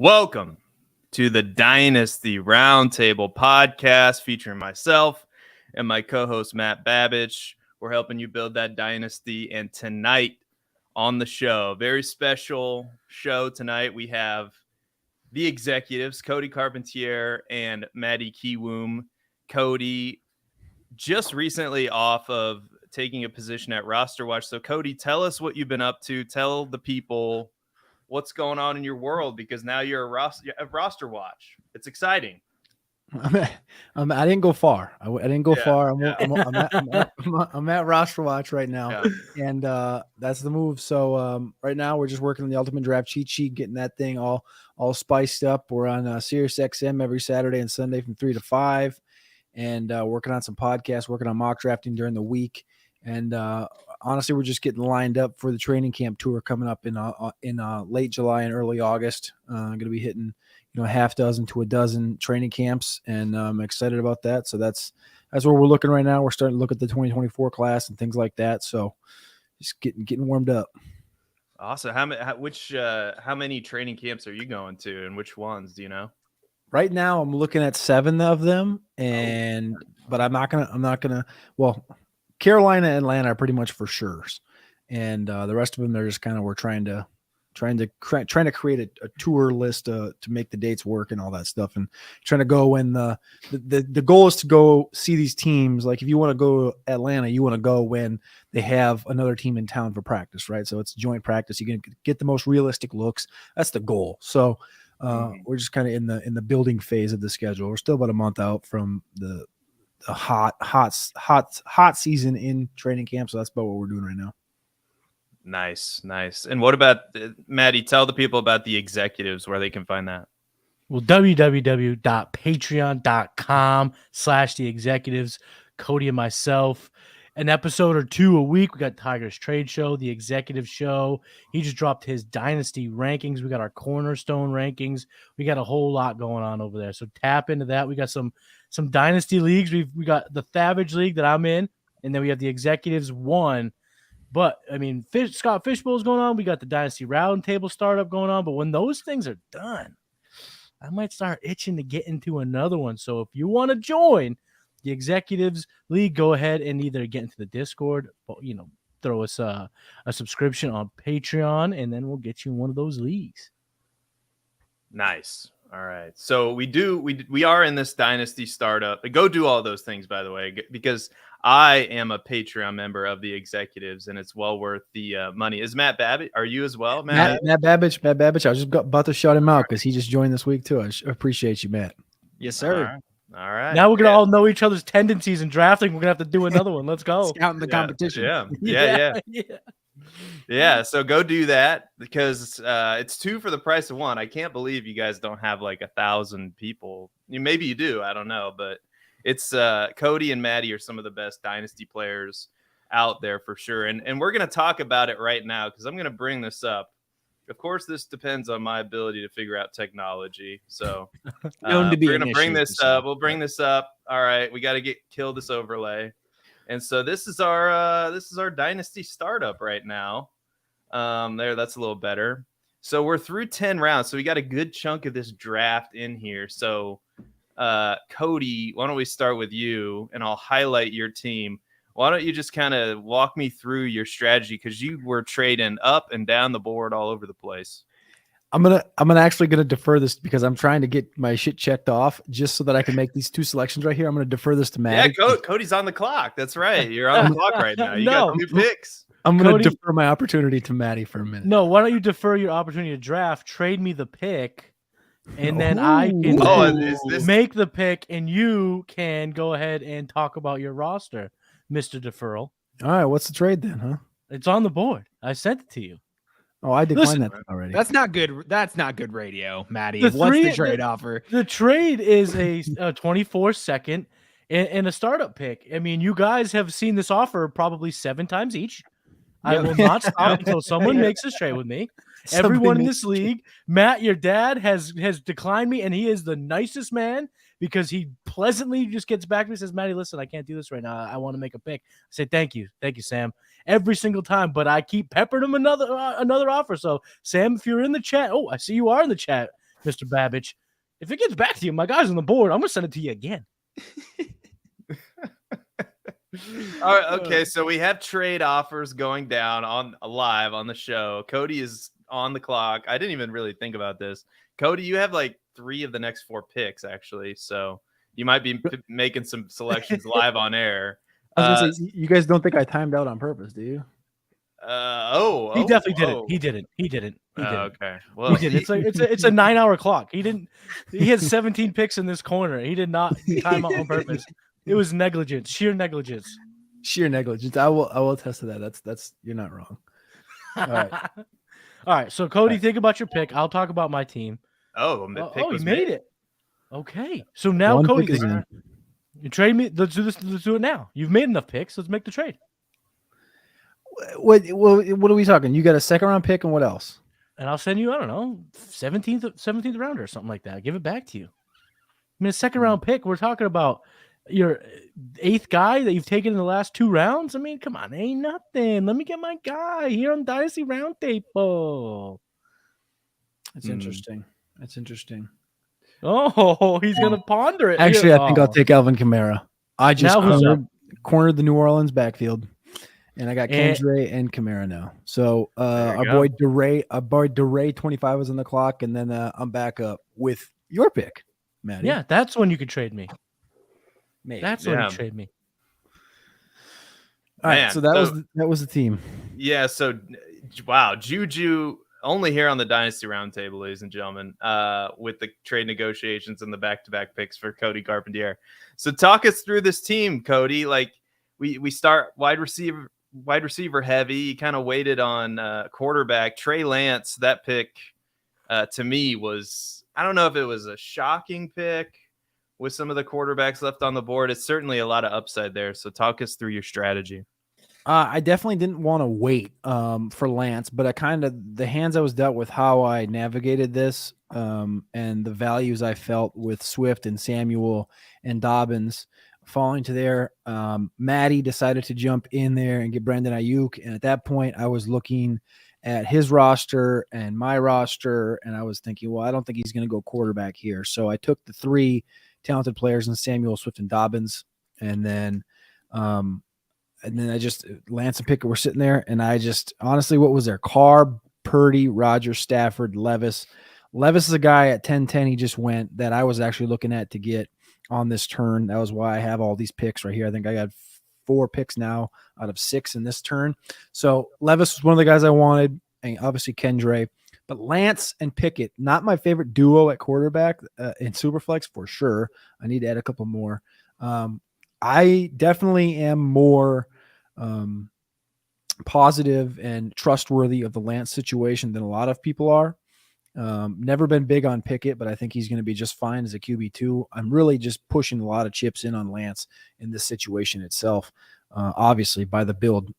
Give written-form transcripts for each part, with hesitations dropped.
Welcome to the Dynasty Roundtable podcast featuring myself and my co-host Matt Babich. We're helping you build that dynasty, and tonight on the show, very special show tonight, we have the executives, Cody Carpentier and Matty Kiwoom. Cody just recently off of taking a position at Roster Watch. So Cody, tell us what you've been up to. Tell the people what's going on in your world, because now you're a roster watch. It's exciting. I didn't go far. I didn't go far. I'm at roster watch right now, and that's the move. So right now we're just working on the ultimate draft cheat sheet, getting that thing all spiced up. We're on Sirius XM every Saturday and Sunday from 3 to 5, and working on some podcasts, working on mock drafting during the week, and honestly, we're just getting lined up for the training camp tour coming up in late July and early August. I'm going to be hitting, a half dozen to a dozen training camps, and I'm excited about that. So that's where we're looking right now. We're starting to look at the 2024 class and things like that. So just getting warmed up. Awesome. How many training camps are you going to, and which ones do you know? Right now, I'm looking at 7 of them, but I'm not gonna. Well, Carolina and Atlanta are pretty much for sure, and the rest of them, they're just kind of, we're trying to create a tour list to make the dates work and all that stuff, and trying to go when the goal is to go see these teams. Like if you want to go to Atlanta, you want to go when they have another team in town for practice, right? So it's joint practice. You can get the most realistic looks. That's the goal. So we're just kind of in the building phase of the schedule. We're still about a month out from the hot season in training camp. So that's about what we're doing right now. Nice. And what about Matty? Tell the people about the executives, where they can find that. Well, www.patreon.com/the executives. Cody and myself, an episode or 2 a week. We got Tiger's Trade Show, the Executive Show. He just dropped his Dynasty rankings. We got our Cornerstone rankings. We got a whole lot going on over there. So tap into that. We got some Dynasty leagues. We got the Savage League that I'm in, and then we have the Executives 1. But, I mean, Scott Fishbowl is going on. We got the Dynasty Roundtable startup going on. But when those things are done, I might start itching to get into another one. So if you want to join the Executives League, go ahead and either get into the Discord, throw us a subscription on Patreon, and then we'll get you in one of those leagues. Nice. All right. So we are in this Dynasty startup. Go do all those things, by the way, because I am a Patreon member of the Executives, and it's well worth the money. Is Matt Babich? Are you as well, Matt? Matt Babich. I was just about to shout him out because he just joined this week too. I appreciate you, Matt. Yes, sir. All right. Now we're gonna all know each other's tendencies in drafting. We're gonna have to do another one. Let's go. Scouting the competition. Yeah. So go do that, because it's 2 for the price of 1. I can't believe you guys don't have like 1,000 people. Maybe you do. I don't know, but it's Cody and Matty are some of the best Dynasty players out there for sure. And we're going to talk about it right now, because I'm going to bring this up. Of course, this depends on my ability to figure out technology. So we're going to bring this up. We'll bring this up. All right. We got to kill this overlay. And so this is our Dynasty startup right now. That's a little better. So we're through 10 rounds. So we got a good chunk of this draft in here. So Cody, why don't we start with you, and I'll highlight your team. Why don't you just kind of walk me through your strategy, because you were trading up and down the board all over the place. I'm actually gonna defer this because I'm trying to get my shit checked off just so that I can make these 2 selections right here. I'm gonna defer this to Matt. Yeah, Cody's on the clock. That's right. You're on the clock right now. You got 2 picks. I'm gonna defer my opportunity to Matty for a minute. No, why don't you defer your opportunity to draft? Trade me the pick. And then I can make the pick, and you can go ahead and talk about your roster, Mr. Deferral. All right, what's the trade then, huh? It's on the board. I sent it to you. Oh, I declined that already. That's not good. That's not good radio, Matty. What's the trade offer? The trade is a 24-second and a startup pick. I mean, you guys have seen this offer probably 7 times each. I will not stop until someone makes this trade with me. Everyone in this league, Matt, your dad has declined me, and he is the nicest man, because he pleasantly just gets back to me and says, Matty, listen, I can't do this right now. I want to make a pick. I say, thank you, Sam, every single time, but I keep peppering him another offer. So, Sam, if you're in the chat, I see you are in the chat. Mr. Babich. If it gets back to you, my guy's on the board. I'm gonna send it to you again. All right, okay, so we have trade offers going down on live on the show. Cody is on the clock. I didn't even really think about this. Cody, you have like 3 of the next 4 picks, actually. So you might be making some selections live on air. I was gonna say, you guys don't think I timed out on purpose, do you? He definitely didn't. He didn't. Okay. Well, he did. It's a 9-hour clock. He didn't. He had 17 picks in this corner. He did not time out on purpose. It was negligence, sheer negligence. Sheer negligence. I will attest to that. That's you're not wrong. All right. All right. So Cody, think about your pick. I'll talk about my team. He made it. Okay. So now Cody, you trade me. Let's do this. Let's do it now. You've made enough picks. Let's make the trade. What are we talking? You got a 2nd round pick and what else? And I'll send you, I don't know, 17th rounder or something like that. Give it back to you. I mean, a 2nd round pick. We're talking about your 8th guy that you've taken in the last 2 rounds. I mean, come on, ain't nothing. Let me get my guy here on Dynasty Roundtable. That's interesting. That's interesting. Oh, he's gonna ponder it. Actually, I think I'll take Alvin Kamara. I just cornered the New Orleans backfield, and I got Kendra and Kamara now. So our boy DeRay 25 is on the clock, and then I'm back up with your pick, Matty. Yeah, that's when you could trade me. Maybe. That's when you trade me. All right, so that was the team. Yeah. So, wow, Juju only here on the Dynasty Roundtable, ladies and gentlemen, with the trade negotiations and the back-to-back picks for Cody Carpentier. So, talk us through this team, Cody. Like we start wide receiver heavy. You kind of waited on quarterback. Trey Lance. That pick to me was, I don't know if it was a shocking pick with some of the quarterbacks left on the board. It's certainly a lot of upside there. So talk us through your strategy. I definitely didn't want to wait for Lance, but the hands I was dealt with, how I navigated this and the values I felt with Swift and Samuel and Dobbins falling to there. Matty decided to jump in there and get Brandon Ayuk. And at that point I was looking at his roster and my roster, and I was thinking, well, I don't think he's going to go quarterback here. So I took the 3 talented players in Samuel, Swift, and Dobbins, and then I just Lance and Pickett were sitting there, and I just honestly, what was there? Carr, Purdy, Rodgers, Stafford, Levis. Levis is a guy at 10-10 he just went that I was actually looking at to get on this turn. That was why I have all these picks right here. I think I got 4 picks now out of 6 in this turn. So Levis was one of the guys I wanted, and obviously Kendra. But Lance and Pickett, not my favorite duo at quarterback in Superflex for sure. I need to add a couple more. I definitely am more positive and trustworthy of the Lance situation than a lot of people are. Never been big on Pickett, but I think he's going to be just fine as a QB2. I'm really just pushing a lot of chips in on Lance in this situation itself. Obviously, by the build,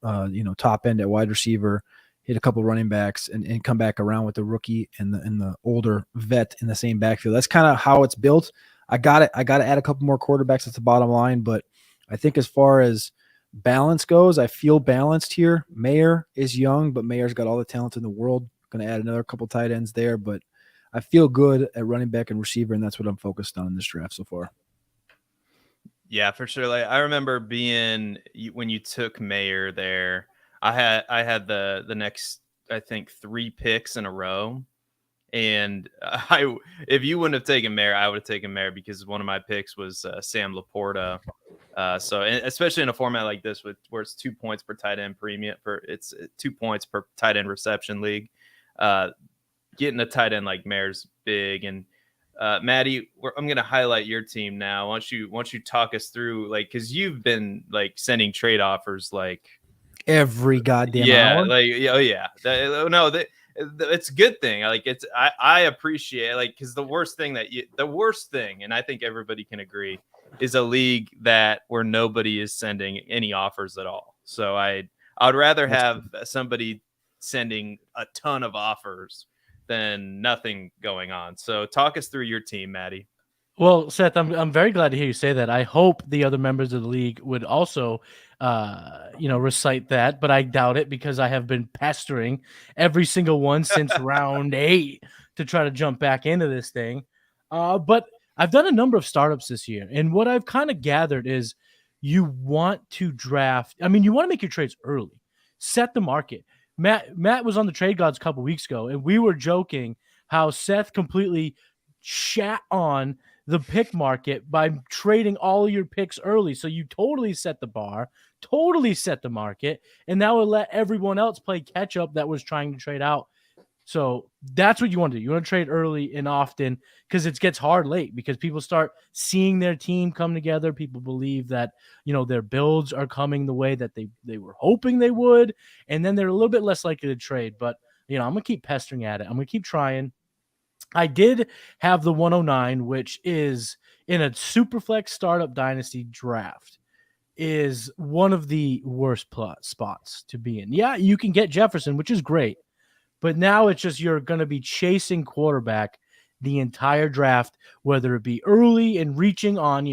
top end at wide receiver, hit a couple running backs, and come back around with the rookie and the older vet in the same backfield. That's kind of how it's built. I got to add a couple more quarterbacks at the bottom line, but I think as far as balance goes, I feel balanced here. Mayer is young, but Mayer's got all the talent in the world. Going to add another couple tight ends there, but I feel good at running back and receiver, and that's what I'm focused on in this draft so far. Yeah, for sure. Like I remember when you took Mayer there, I had the next, I think, 3 picks in a row. And if you wouldn't have taken Mayer, I would have taken Mayer because one of my picks was Sam Laporta. So especially in a format like this where it's 2 points per tight end premium, it's 2 points per tight end reception league. Getting a tight end like Mayer's big. And Matty, I'm going to highlight your team now. Why don't you talk us through, like, because you've been like sending trade offers like every goddamn hour. It's a good thing. Like I appreciate, like, because the worst thing, and I think everybody can agree, is a league where nobody is sending any offers at all. So I'd rather have somebody sending a ton of offers than nothing going on. So talk us through your team, Matty. Well, Seth, I'm very glad to hear you say that. I hope the other members of the league would also, recite that, but I doubt it because I have been pestering every single one since round 8 to try to jump back into this thing. But I've done a number of startups this year, and what I've kind of gathered is you want to draft. I mean, you want to make your trades early, set the market. Matt was on the Trade Gods a couple weeks ago, and we were joking how Seth completely shat on the pick market by trading all your picks early. So you totally set the bar, totally set the market, and now will let everyone else play catch up that was trying to trade out. So that's what you want to do. You want to trade early and often because it gets hard late because people start seeing their team come together. People believe that, their builds are coming the way that they were hoping they would. And then they're a little bit less likely to trade. But, I'm going to keep pestering at it. I'm going to keep trying. I did have the 109, which is in a superflex startup dynasty draft, is one of the worst spots to be in. Yeah, you can get Jefferson, which is great. But now it's just you're going to be chasing quarterback the entire draft, whether it be early and reaching on,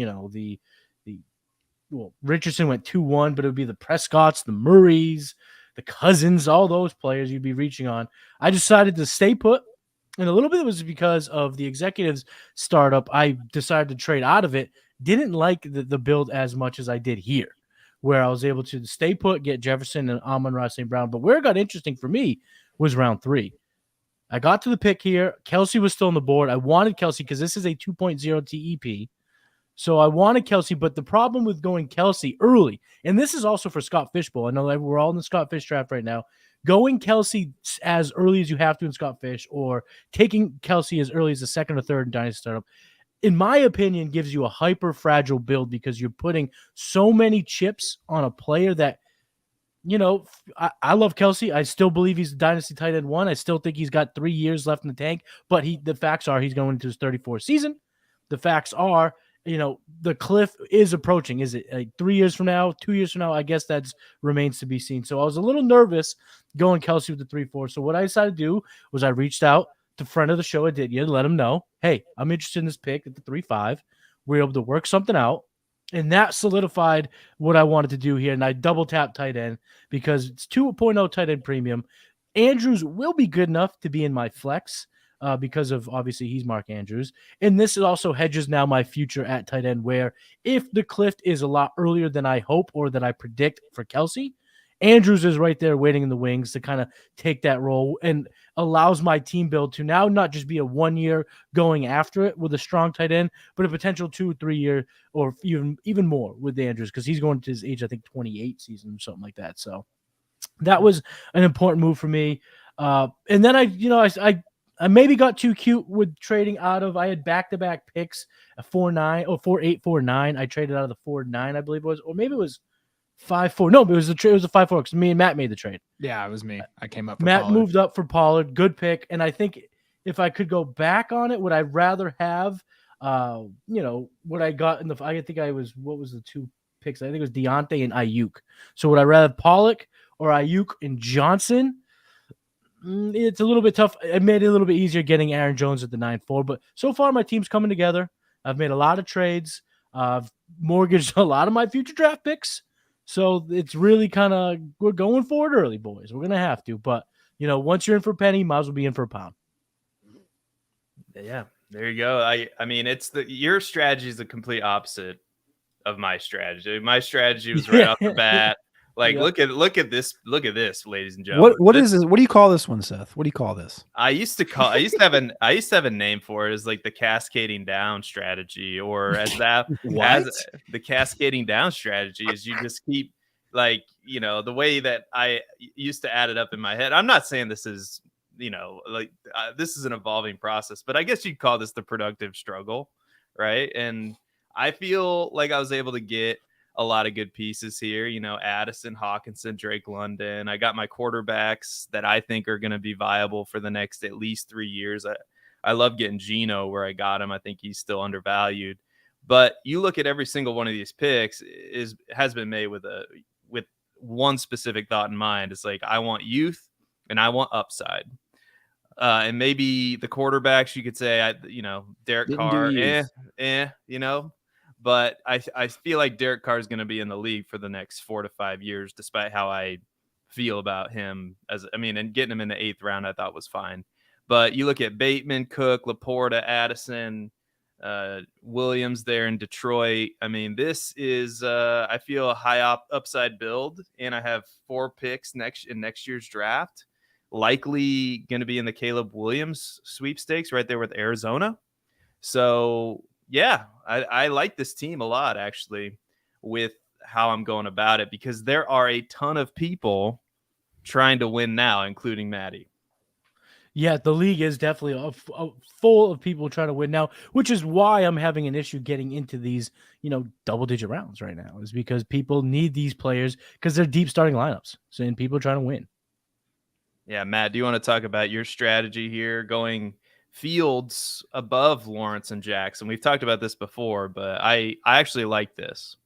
Richardson went 2-1, but it would be the Prescotts, the Murrays, the Cousins, all those players you'd be reaching on. I decided to stay put, and a little bit was because of the executives startup. I decided to trade out of it. Didn't like the build as much as I did here, where I was able to stay put, get Jefferson and Amon-Ra St. Brown. But where it got interesting for me was round 3. I got to the pick here. Kelsey was still on the board. I wanted Kelsey because this is a 2.0 TEP. So I wanted Kelsey, but the problem with going Kelsey early, and this is also for Scott Fishbowl. I know that we're all in the Scott Fish draft right now. Going Kelsey as early as you have to in Scott Fish, or taking Kelsey as early as the second or third in Dynasty Startup, in my opinion, gives you a hyper fragile build because you're putting so many chips on a player that, I love Kelsey. I still believe he's a Dynasty tight end 1. I still think he's got 3 years left in the tank, but the facts are he's going into his 34th season. The facts are, the cliff is approaching. Is it like 3 years from now, 2 years from now? I guess that remains to be seen. So I was a little nervous going Kelsey with the 3-4. So what I decided to do was I reached out to friend of the show, Aditya, to let him know, hey, I'm interested in this pick at the 3-5. We were able to work something out. And that solidified what I wanted to do here. And I double tap tight end because it's 2.0 tight end premium. Andrews will be good enough to be in my flex because of obviously he's Mark Andrews. And this is also hedges now my future at tight end, where if the cliff is a lot earlier than I hope or that I predict for Kelsey, Andrews is right there waiting in the wings to kind of take that role and allows my team build to now not just be a 1 year going after it with a strong tight end, but a potential 2-3 year or even more with Andrews because he's going to his age, I think 28 season or something like that. So that was an important move for me. And then I maybe got too cute with trading out of. I had back-to-back picks, a 4-9 or 4-8, 4-9. I traded out of the 4-9, I believe it was, or maybe it was 5-4. No, but it was a 5-4 because me and Matt made the trade. Yeah, it was me. I came up. Matt Pollard. moved up for Pollard. Good pick. And I think if I could go back on it, would I rather have, what I got in the? I think I was. What was the 2 picks? I think it was Deontay and Ayuk. So would I rather have Pollock or Ayuk and Johnson? It's a little bit tough. It made it a little bit easier getting Aaron Jones at the 9-4. But so far, my team's coming together. I've made a lot of trades. I've mortgaged a lot of my future draft picks. So it's really kind of, we're going for it early, boys. We're going to have to. But, once you're in for a penny, might as well be in for a pound. Yeah, there you go. I mean, your strategy is the complete opposite of my strategy. My strategy was right off the bat. Like, look at this, ladies and gentlemen. What is this? What do you call this one, Seth? What do you call this? I used to have a name for it as like the cascading down strategy, or as the cascading down strategy is you just keep the way that I used to add it up in my head. I'm not saying this is, this is an evolving process, but I guess you'd call this the productive struggle. Right. And I feel like I was able to get a lot of good pieces here, Addison, Hawkinson, Drake London. I got my quarterbacks that I think are going to be viable for the next at least 3 years. I love getting Geno where I got him. I think he's still undervalued. But you look at every single one of these picks has been made with one specific thought in mind. It's like, I want youth and I want upside. And maybe the quarterbacks, you could say, Derek Carr, but I feel like Derek Carr is going to be in the league for the next 4 to 5 years, despite how I feel about him. And getting him in the 8th round, I thought was fine. But you look at Bateman, Cook, Laporta, Addison, Williams there in Detroit. I mean, this is I feel a high upside build, and I have 4 picks in next year's draft. Likely going to be in the Caleb Williams sweepstakes right there with Arizona. So yeah, I like this team a lot actually with how I'm going about it, because there are a ton of people trying to win now, including Matty. Yeah, the league is definitely full of people trying to win now, which is why I'm having an issue getting into these, double-digit rounds right now, is because people need these players because they're deep starting lineups, and people are trying to win. Yeah, Matt, do you want to talk about your strategy here, going Fields above Lawrence and Jackson? We've talked about this before, but I actually like this.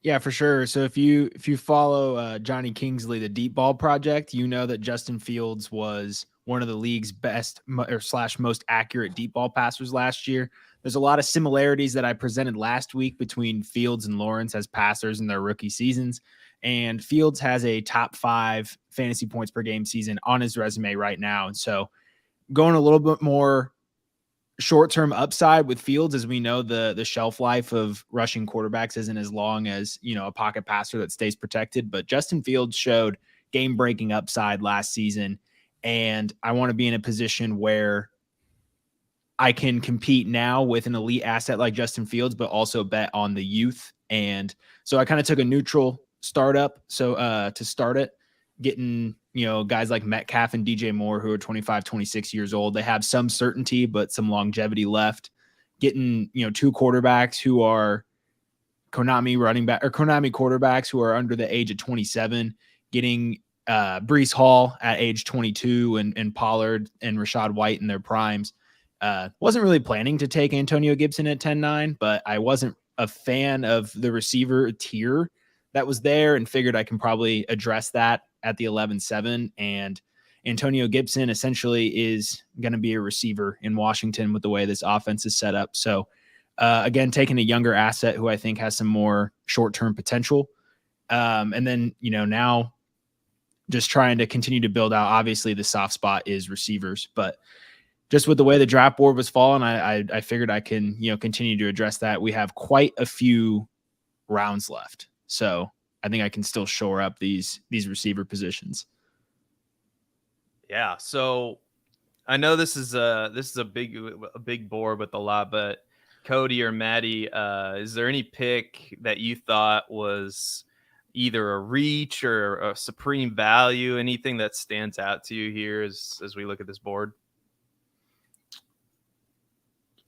Yeah, for sure. So if you follow Johnny Kingsley, the Deep Ball Project, you know that Justin Fields was one of the league's best / most accurate deep ball passers last year. There's a lot of similarities that I presented last week between Fields and Lawrence as passers in their rookie seasons. And Fields has a top 5 fantasy points per game season on his resume right now. And so going a little bit more short-term upside with Fields, as we know the shelf life of rushing quarterbacks isn't as long as, a pocket passer that stays protected. But Justin Fields showed game-breaking upside last season. And I want to be in a position where I can compete now with an elite asset like Justin Fields, but also bet on the youth. And so I kind of took a neutral startup. So to start it, getting, guys like Metcalf and DJ Moore, who are 25, 26 years old. They have some certainty, but some longevity left. Getting, 2 quarterbacks who are Konami quarterbacks who are under the age of 27, getting Breece Hall at age 22 and Pollard and Rashad White in their primes. Wasn't really planning to take Antonio Gibson at 10-9, but I wasn't a fan of the receiver tier that was there and figured I can probably address that at the 11-7. And Antonio Gibson essentially is going to be a receiver in Washington with the way this offense is set up. So again, taking a younger asset who I think has some more short-term potential. And then, now just trying to continue to build out. Obviously the soft spot is receivers, but just with the way the draft board was falling, I figured I can, continue to address that. We have quite a few rounds left. So I think I can still shore up these receiver positions. Yeah. So I know this is a big board with a lot, but Cody or Matty, is there any pick that you thought was either a reach or a supreme value? Anything that stands out to you here as we look at this board?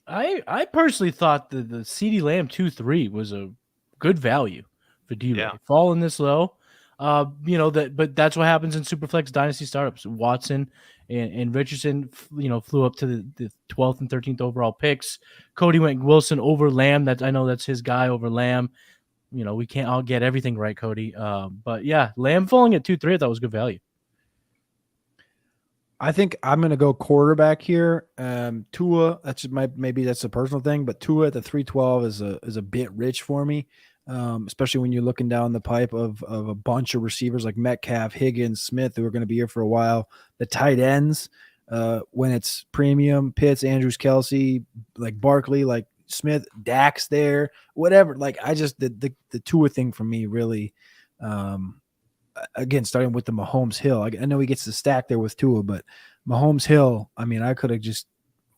I personally thought the CeeDee Lamb 2-3 was a good value for D-Ray. Yeah. Falling this low, but that's what happens in Superflex Dynasty startups. Watson and Richardson, flew up to the 12th and 13th overall picks. Cody went Wilson over Lamb. I know that's his guy over Lamb. We can't all get everything right, Cody. But yeah, Lamb falling at 2-3, I thought was good value. I think I'm going to go quarterback here. Tua, maybe that's a personal thing, but Tua at the 312 is a bit rich for me, especially when you're looking down the pipe of a bunch of receivers like Metcalf, Higgins, Smith, who are going to be here for a while. The tight ends, when it's premium, Pitts, Andrews, Kelsey, like Barkley, like Smith, Dax there, whatever. Like the Tua thing for me really, again, starting with the Mahomes Hill. I know he gets the stack there with Tua, but Mahomes Hill, I mean, I could have just,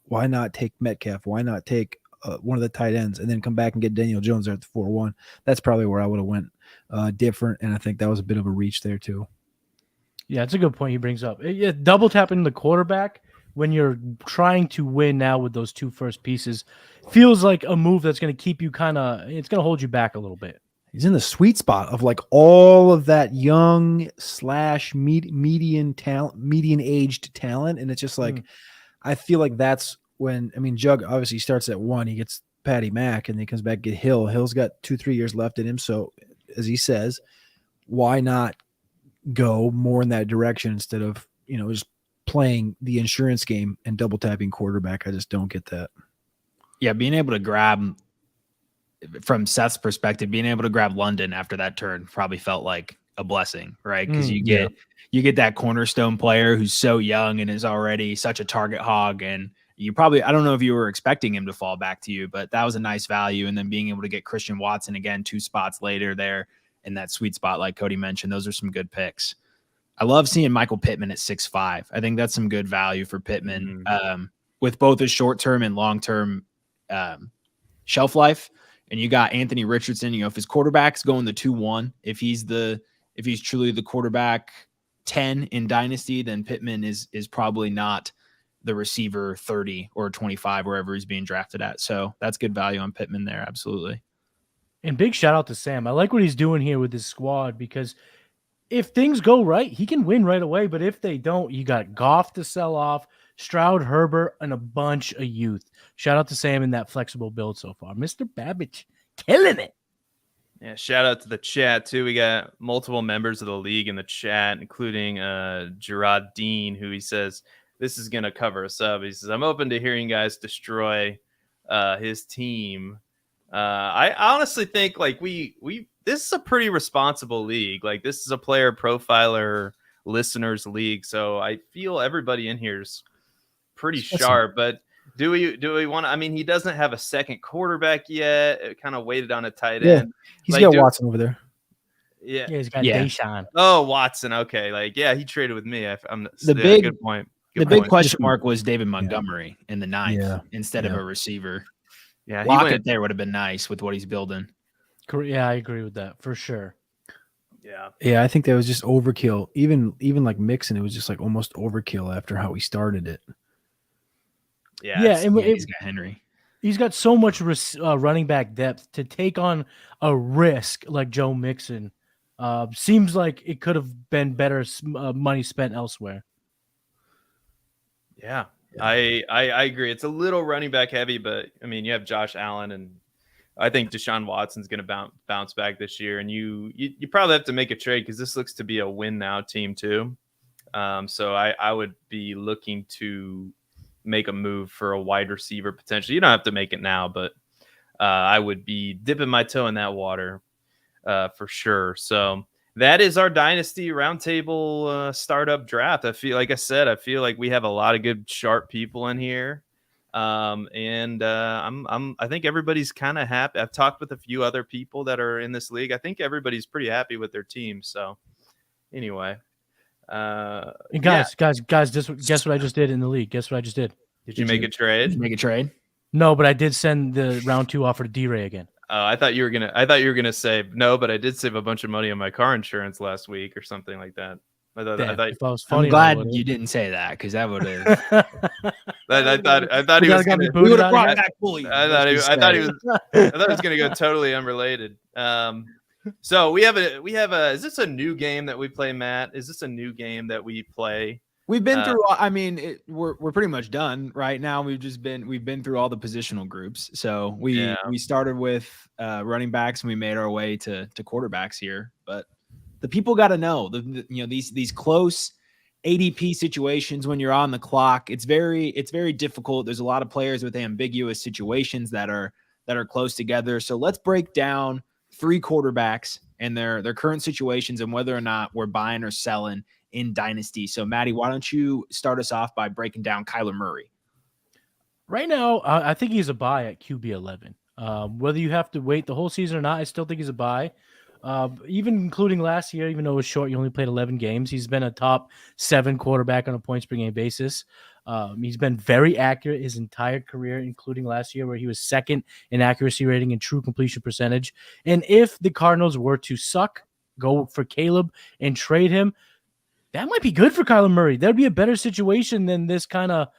why not take Metcalf? Why not take one of the tight ends and then come back and get Daniel Jones there at the 4-1? That's probably where I would have went different. And I think that was a bit of a reach there too. Yeah, it's a good point he brings up. Double tapping the quarterback when you're trying to win now with those 2 first pieces feels like a move that's going to keep you it's going to hold you back a little bit. He's in the sweet spot of like all of that young / median aged talent. And it's just like, I feel like that's when, Jug obviously starts at 1, he gets Patty Mack and then he comes back, get Hill. Hill's got 2-3 years left in him. So as he says, why not go more in that direction instead of, just playing the insurance game and double tapping quarterback? I just don't get that. Yeah. Being able to grab, from Seth's perspective, being able to grab London after that turn probably felt like a blessing, right? Because you get that cornerstone player who's so young and is already such a target hog, and you probably, I don't know if you were expecting him to fall back to you, but that was a nice value. And then being able to get Christian Watson again 2 spots later there in that sweet spot, like Cody mentioned, those are some good picks. I love seeing Michael Pittman at 6'5". I think that's some good value for Pittman with both a short-term and long-term shelf life. And you got Anthony Richardson, if his quarterback's going the 2-1, if he's truly the quarterback 10 in Dynasty, then Pittman is probably not the receiver 30 or 25, wherever he's being drafted at. So that's good value on Pittman there. Absolutely. And big shout out to Sam. I like what he's doing here with his squad, because if things go right, he can win right away. But if they don't, you got Goff to sell off, Stroud, Herbert, and a bunch of youth. Shout out to Sam in that flexible build so far. Mr. Babich killing it. Yeah, shout out to the chat too. We got multiple members of the league in the chat, including Gerard Dean, who he says this is gonna cover us up. He says, I'm open to hearing guys destroy his team. I honestly think like we this is a pretty responsible league. Like this is a player profiler listeners league, so I feel everybody in here is pretty sharp. But do we want to? I mean, he doesn't have a second quarterback yet. It kind of waited on a tight end. He's got Watson over there. Yeah, he's got Deshaun. Oh, Watson. Okay, he traded with me. Good point. Big question mark was David Montgomery in the 9th instead of a receiver. Yeah, Lockett there would have been nice with what he's building. Yeah, I agree with that for sure. Yeah, I think that was just overkill. Even like Mixon, it was just like almost overkill after how he started it. Yeah, and he's got Henry. He's got so much running back depth to take on a risk like Joe Mixon. Seems like it could have been better money spent elsewhere. Yeah. I agree. It's a little running back heavy, but I mean, you have Josh Allen, and I think Deshaun Watson's going to bounce back this year. And you probably have to make a trade because this looks to be a win now team too. So I would be looking to make a move for a wide receiver potentially. You don't have to make it now, but I would be dipping my toe in that water for sure. So that is our Dynasty Roundtable startup draft. I feel like we have a lot of good, sharp people in here. I think everybody's kind of happy. I've talked with a few other people that are in this league. I think everybody's pretty happy with their team. So anyway, guys, guess what I just did in the league? Guess what I just did? Did you make a trade? Did you make a trade? No, but I did send the round 2 offer to D-Ray again. I thought you were gonna say no, but I did save a bunch of money on my car insurance last week or something like that. I thought I'm glad you didn't say that because that would have. I thought he was gonna. We would have brought back fully. I thought he was gonna go totally unrelated. So we have a. Is this a new game that we play, Matt? Is this a new game that we play? We've been through. I mean, we're pretty much done right now. We've been through all the positional groups. So we started with running backs and we made our way to quarterbacks here. But the people got to know these close ADP situations when you're on the clock. It's very difficult. There's a lot of players with ambiguous situations that are close together. So let's break down 3 quarterbacks and their current situations and whether or not we're buying or selling in Dynasty. So Matty, why don't you start us off by breaking down Kyler Murray? Right now, I think he's a buy at QB 11. Whether you have to wait the whole season or not, I still think he's a buy. Even including last year, even though it was short, he only played 11 games. He's been a top 7 quarterback on a points per game basis. He's been very accurate his entire career, including last year where he was 2nd in accuracy rating and true completion percentage. And if the Cardinals were to suck, go for Caleb and trade him, that might be good for Kyler Murray. That would be a better situation than this kind of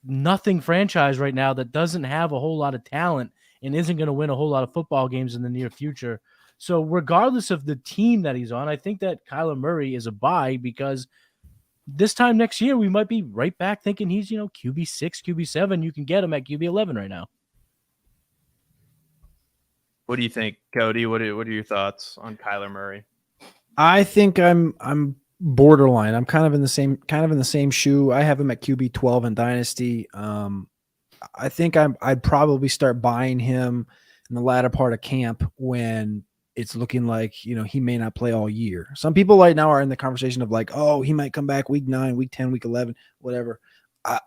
nothing franchise right now that doesn't have a whole lot of talent and isn't going to win a whole lot of football games in the near future. So regardless of the team that he's on, I think that Kyler Murray is a buy because this time next year, we might be right back thinking he's, QB 6, QB 7. You can get him at QB 11 right now. What do you think, Cody? What are your thoughts on Kyler Murray? I think I'm borderline. I'm kind of in the same shoe. I have him at QB 12 in Dynasty. I think I'd probably start buying him in the latter part of camp when it's looking like, he may not play all year. Some people right now are in the conversation of like, oh, he might come back week 9, week 10, week 11, whatever.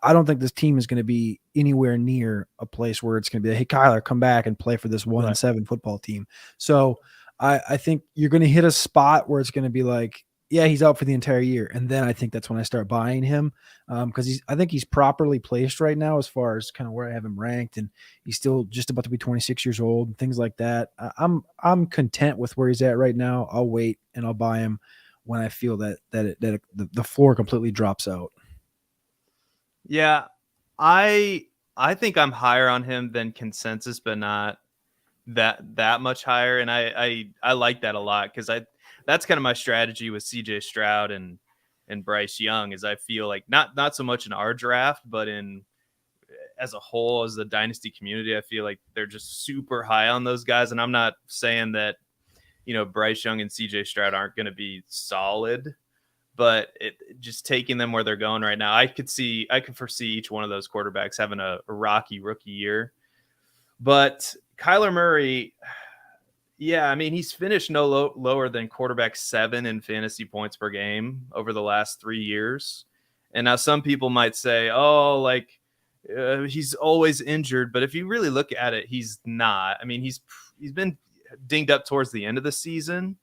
I don't think this team is going to be anywhere near a place where it's going to be, hey, Kyler, come back and play for this 1-7 football team. So I think you're going to hit a spot where it's going to be like, yeah, he's out for the entire year. And then I think that's when I start buying him, because I think he's properly placed right now as far as kind of where I have him ranked, and he's still just about to be 26 years old and things like that. I'm content with where he's at right now. I'll wait and I'll buy him when I feel that the floor completely drops out. Yeah, I think I'm higher on him than consensus, but not that much higher. And I like that a lot, because that's kind of my strategy with CJ Stroud and Bryce Young, is I feel like not so much in our draft, but as a whole, as the dynasty community, I feel like they're just super high on those guys. And I'm not saying that, Bryce Young and CJ Stroud aren't going to be solid, but just taking them where they're going right now, I could foresee each one of those quarterbacks having a rocky rookie year. But Kyler Murray, yeah, I mean, he's finished no lower than quarterback 7 in fantasy points per game over the last 3 years. And now some people might say, oh, like he's always injured. But if you really look at it, he's not. I mean, he's been dinged up towards the end of the season.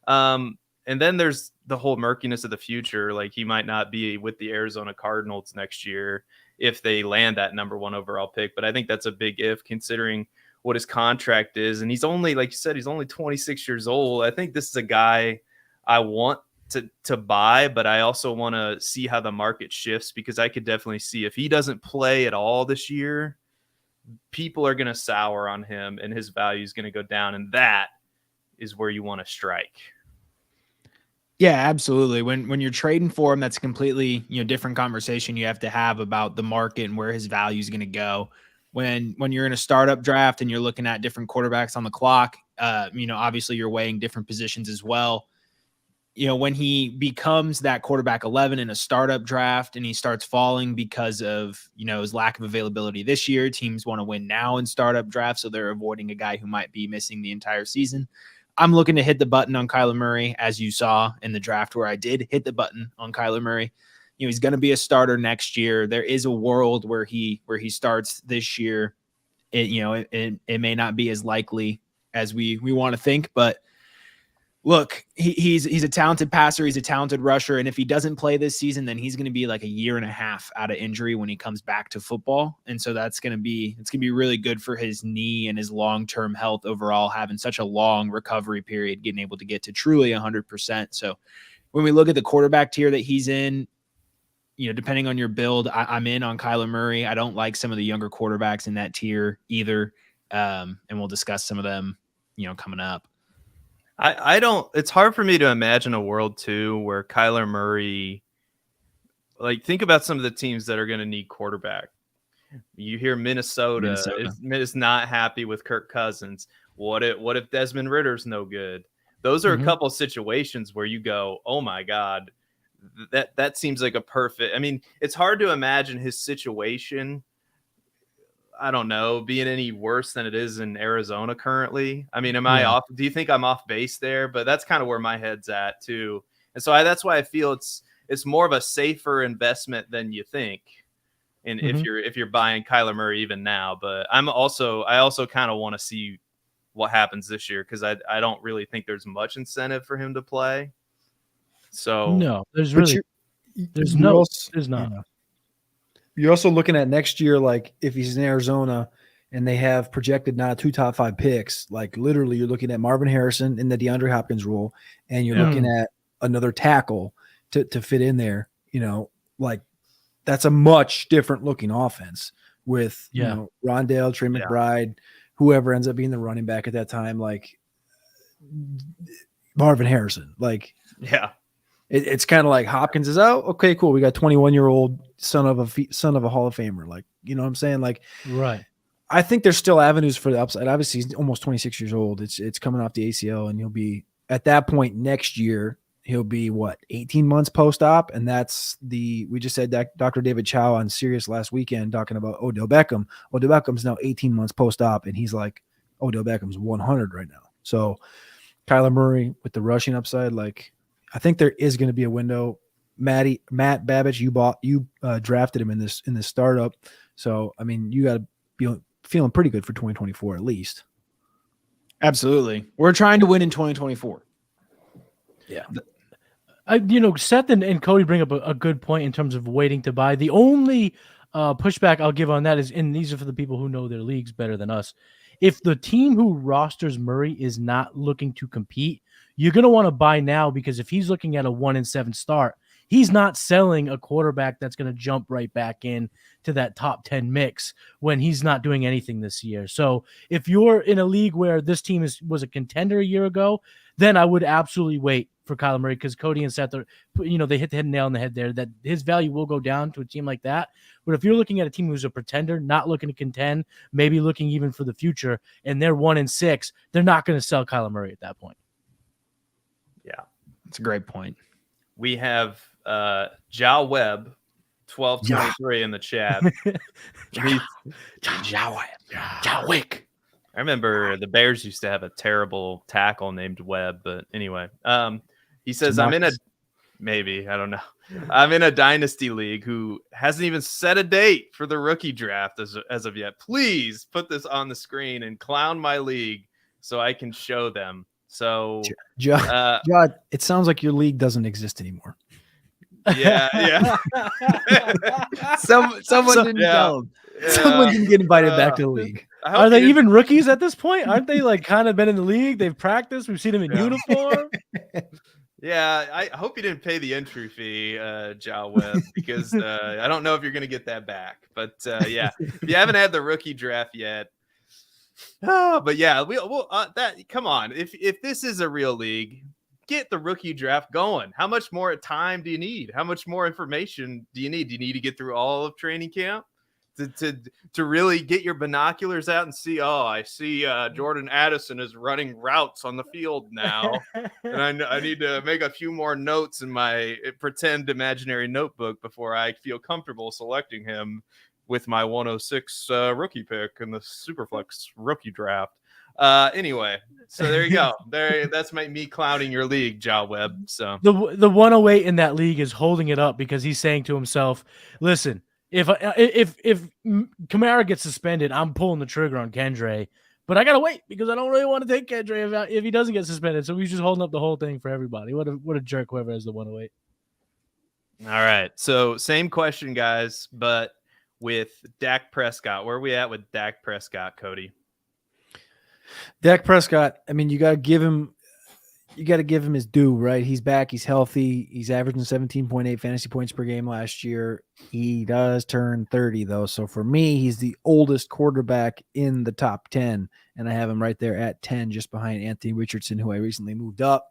And then there's the whole murkiness of the future. Like, he might not be with the Arizona Cardinals next year if they land that number 1 overall pick. But I think that's a big if, considering what his contract is. And he's only, like you said, he's only 26 years old. I think this is a guy I want to buy, but I also want to see how the market shifts, because I could definitely see if he doesn't play at all this year, people are going to sour on him and his value is going to go down. And that is where you want to strike. Yeah, absolutely. When you're trading for him, that's a completely, different conversation you have to have about the market and where his value is going to go. When you're in a startup draft and you're looking at different quarterbacks on the clock, obviously you're weighing different positions as well. When he becomes that quarterback 11 in a startup draft and he starts falling because of, his lack of availability this year, teams want to win now in startup drafts, so they're avoiding a guy who might be missing the entire season. I'm looking to hit the button on Kyler Murray, as you saw in the draft where I did hit the button on Kyler Murray. He's going to be a starter next year. There is a world where he starts this year. It may not be as likely as we want to think, but look, he's a talented passer. He's a talented rusher. And if he doesn't play this season, then he's going to be like a year and a half out of injury when he comes back to football. And so it's going to be really good for his knee and his long-term health overall, having such a long recovery period, getting able to get to truly 100%. So when we look at the quarterback tier that he's in, depending on your build, I'm in on Kyler Murray. I don't like some of the younger quarterbacks in that tier either. And we'll discuss some of them, coming up. I don't, it's hard for me to imagine a world too where Kyler Murray, like, think about some of the teams that are going to need quarterback. You hear Minnesota is not happy with Kirk Cousins. What if Desmond Ritter's no good? Those are a couple of situations where you go, oh my God, that seems like a perfect. I mean, it's hard to imagine his situation, I don't know, being any worse than it is in Arizona currently. I mean, am I off? Do you think I'm off base there? But that's kind of where my head's at too. And so that's why I feel it's more of a safer investment than you think. And if you're buying Kyler Murray even now, but I also kind of want to see what happens this year, because I don't really think there's much incentive for him to play. So no, there's not. Yeah. You're also looking at next year, like if he's in Arizona and they have projected now 2 top 5 picks, like literally you're looking at Marvin Harrison in the DeAndre Hopkins role, and you're looking at another tackle to fit in there. Like that's a much different looking offense with Rondale, Trey McBride, whoever ends up being the running back at that time, like Marvin Harrison, like It's kind of like Hopkins is out. Okay, cool. We got 21-year-old son of a Hall of Famer. Like, you know what I'm saying? Like, right. I think there's still avenues for the upside. Obviously, he's almost 26 years old. It's coming off the ACL, and he'll be at that point next year. He'll be 18 months post-op, and that's we just said that Dr. David Chow on Sirius last weekend talking about Odell Beckham. Odell Beckham's now 18 months post-op, and he's like Odell Beckham's 100 right now. So Kyler Murray with the rushing upside. Like, I think there is going to be a window. Matt Babich, you drafted him in this startup. So, I mean, you got to be feeling pretty good for 2024 at least. Absolutely. We're trying to win in 2024. Yeah. Seth and Cody bring up a good point in terms of waiting to buy. The only pushback I'll give on that is, and these are for the people who know their leagues better than us, if the team who rosters Murray is not looking to compete, you're going to want to buy now, because if he's looking at a 1-7 start, he's not selling a quarterback that's going to jump right back in to that top 10 mix when he's not doing anything this year. So if you're in a league where this team was a contender a year ago, then I would absolutely wait for Kyler Murray, because Cody and Seth are, they hit the nail on the head there, that his value will go down to a team like that. But if you're looking at a team who's a pretender, not looking to contend, maybe looking even for the future, and they're 1-6, they're not going to sell Kyler Murray at that point. Yeah, that's a great point. We have Jao Webb 1223 in the chat. Jao Wick. I remember the Bears used to have a terrible tackle named Webb, but anyway, he says, I'm in a dynasty league who hasn't even set a date for the rookie draft as of yet. Please put this on the screen and clown my league so I can show them. So, John, it sounds like your league doesn't exist anymore. Yeah. Someone didn't tell him. Yeah. Someone didn't get invited back to the league. Are they even rookies at this point? Aren't they like kind of been in the league? They've practiced. We've seen them in uniform. Yeah, I hope you didn't pay the entry fee, Jao Webb, because I don't know if you're going to get that back. But yeah, if you haven't had the rookie draft yet, but yeah, come on. If this is a real league, get the rookie draft going. How much more time do you need? How much more information do you need? Do you need to get through all of training camp to really get your binoculars out and see, I see Jordan Addison is running routes on the field now. And I need to make a few more notes in my pretend imaginary notebook before I feel comfortable selecting him with my 106 rookie pick in the Superflex rookie draft. Anyway, so there you go. That's me clowning your league, Jao Webb. So the 108 in that league is holding it up because he's saying to himself, listen, if Kamara gets suspended, I'm pulling the trigger on Kendre, but I gotta wait because I don't really want to take Kendre if he doesn't get suspended. So he's just holding up the whole thing for everybody. What a jerk whoever has the 108. All right, so same question, guys, but with Dak Prescott. Where are we at with Dak Prescott, Cody? Dak Prescott, I mean, you got to give him his due, right? He's back. He's healthy. He's averaging 17.8 fantasy points per game last year. He does turn 30, though. So for me, he's the oldest quarterback in the top 10, and I have him right there at 10, just behind Anthony Richardson, who I recently moved up.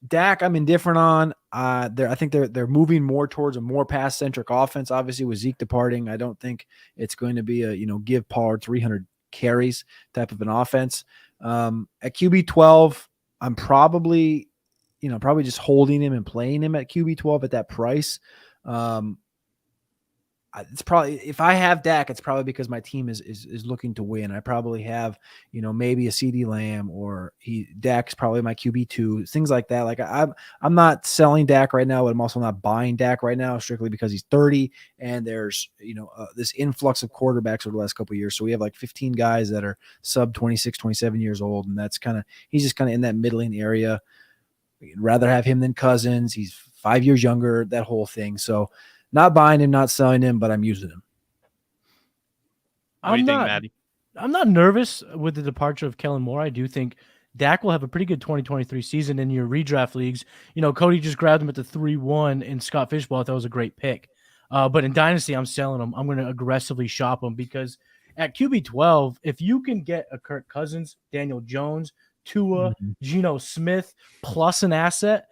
Dak, I'm indifferent on. I think they're moving more towards a more pass-centric offense. Obviously, with Zeke departing, I don't think it's going to be a give Pollard 300 carries type of an offense. At QB 12, I'm probably just holding him and playing him at QB 12 at that price. It's probably, if I have Dak, it's probably because my team is looking to win. I probably have, maybe a CD Lamb, or Dak's probably my QB 2, things like that. Like I'm not selling Dak right now, but I'm also not buying Dak right now strictly because he's 30 and there's, this influx of quarterbacks over the last couple of years. So we have like 15 guys that are sub 26, 27 years old. And he's just kind of in that middling area. I'd rather have him than Cousins. He's 5 years younger, that whole thing. So not buying him, not selling him, but I'm using him. What do you think, Matty? I'm not nervous with the departure of Kellen Moore. I do think Dak will have a pretty good 2023 season in your redraft leagues. Cody just grabbed him at the 3-1 in Scott Fishbowl. I thought it was a great pick. But in Dynasty, I'm selling him. I'm going to aggressively shop him because at QB 12, if you can get a Kirk Cousins, Daniel Jones, Tua, Geno Smith, plus an asset,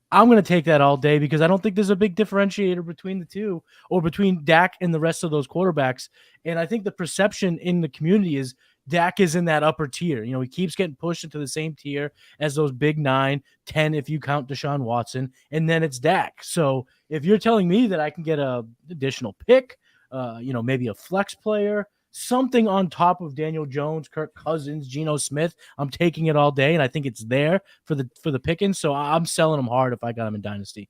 I'm going to take that all day because I don't think there's a big differentiator between the two or between Dak and the rest of those quarterbacks. And I think the perception in the community is Dak is in that upper tier. He keeps getting pushed into the same tier as those big 9, 10 if you count Deshaun Watson, and then it's Dak. So if you're telling me that I can get a additional pick, maybe a flex player, something on top of Daniel Jones, Kirk Cousins, Geno Smith. I'm taking it all day, and I think it's there for the picking. So I'm selling him hard if I got him in Dynasty.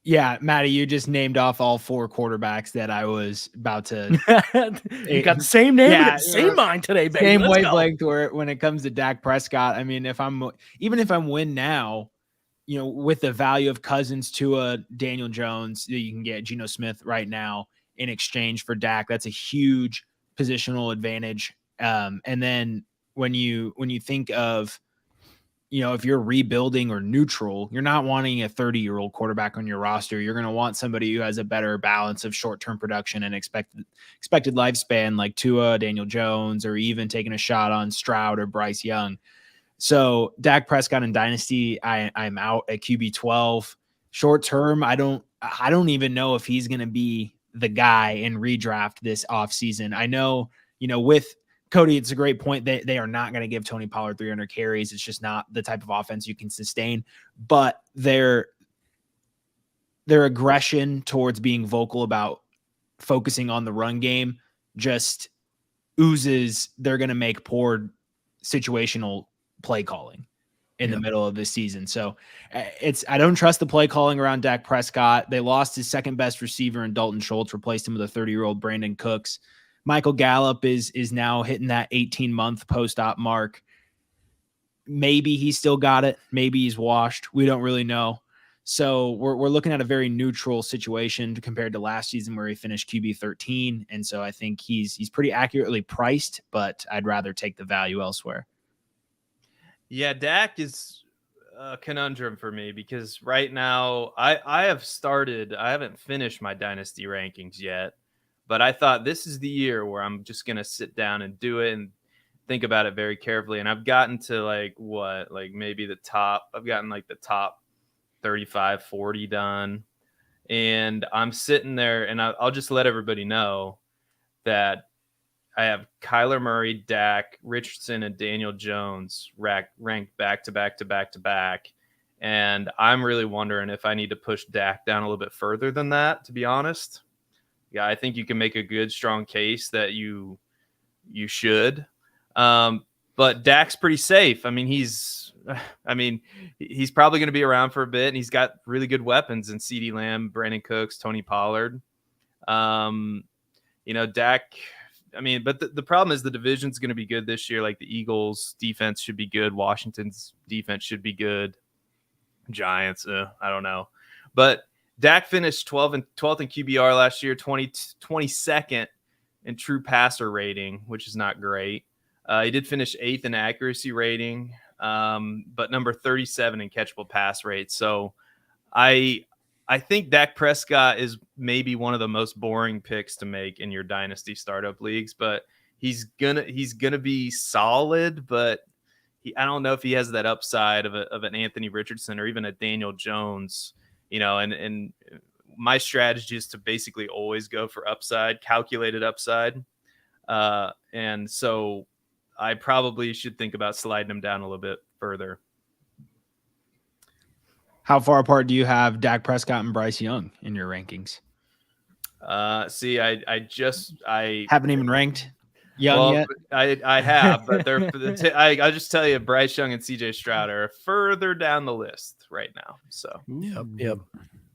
Yeah, Matty, you just named off all 4 quarterbacks that I was about to. You got the same name, Yeah, we got the same mind today, baby. Same Let's wavelength when it comes to Dak Prescott. I mean, if I'm win now, with the value of Cousins to a Daniel Jones, you can get Geno Smith right now in exchange for Dak. That's a huge positional advantage. And then when you think of, if you're rebuilding or neutral, you're not wanting a 30-year-old quarterback on your roster. You're going to want somebody who has a better balance of short-term production and expected lifespan, like Tua, Daniel Jones, or even taking a shot on Stroud or Bryce Young. So Dak Prescott in Dynasty, I'm out at QB 12. Short term, I don't even know if he's going to be the guy in redraft this offseason. I know, with Cody, it's a great point that they are not going to give Tony Pollard 300 carries. It's just not the type of offense you can sustain. But their aggression towards being vocal about focusing on the run game just oozes. They're going to make poor situational play calling in the middle of this season. So I don't trust the play calling around Dak Prescott. They lost his second best receiver in Dalton Schultz, replaced him with a 30-year-old Brandon Cooks. Michael Gallup is now hitting that 18-month post-op mark. Maybe he still got it. Maybe he's washed. We don't really know. So we're looking at a very neutral situation compared to last season where he finished QB 13. And so I think he's pretty accurately priced, but I'd rather take the value elsewhere. Yeah, Dak is a conundrum for me because right now I haven't finished my Dynasty rankings yet. But I thought this is the year where I'm just going to sit down and do it and think about it very carefully. And I've gotten to maybe the top 35, 40 done. And I'm sitting there and I'll just let everybody know that I have Kyler Murray, Dak, Richardson, and Daniel Jones ranked back to back. And I'm really wondering if I need to push Dak down a little bit further than that, to be honest. Yeah, I think you can make a good, strong case that you should. But Dak's pretty safe. I mean, he's probably going to be around for a bit, and he's got really good weapons in CeeDee Lamb, Brandon Cooks, Tony Pollard. Dak. I mean, but the problem is the division's going to be good this year. Like the Eagles' defense should be good. Washington's defense should be good. Giants, I don't know, but Dak finished 12th in QBR last year, 22nd in true passer rating, which is not great. He did finish 8th in accuracy rating, but number 37 in catchable pass rate. So I think Dak Prescott is maybe one of the most boring picks to make in your Dynasty startup leagues, but he's gonna be solid, but I don't know if he has that upside of an Anthony Richardson or even a Daniel Jones. And my strategy is to basically always go for upside, calculated upside. And so I probably should think about sliding him down a little bit further. How far apart do you have Dak Prescott and Bryce Young in your rankings? I haven't even ranked Young yet. I have, but I'll just tell you, Bryce Young and CJ Stroud are further down the list right now. So yep.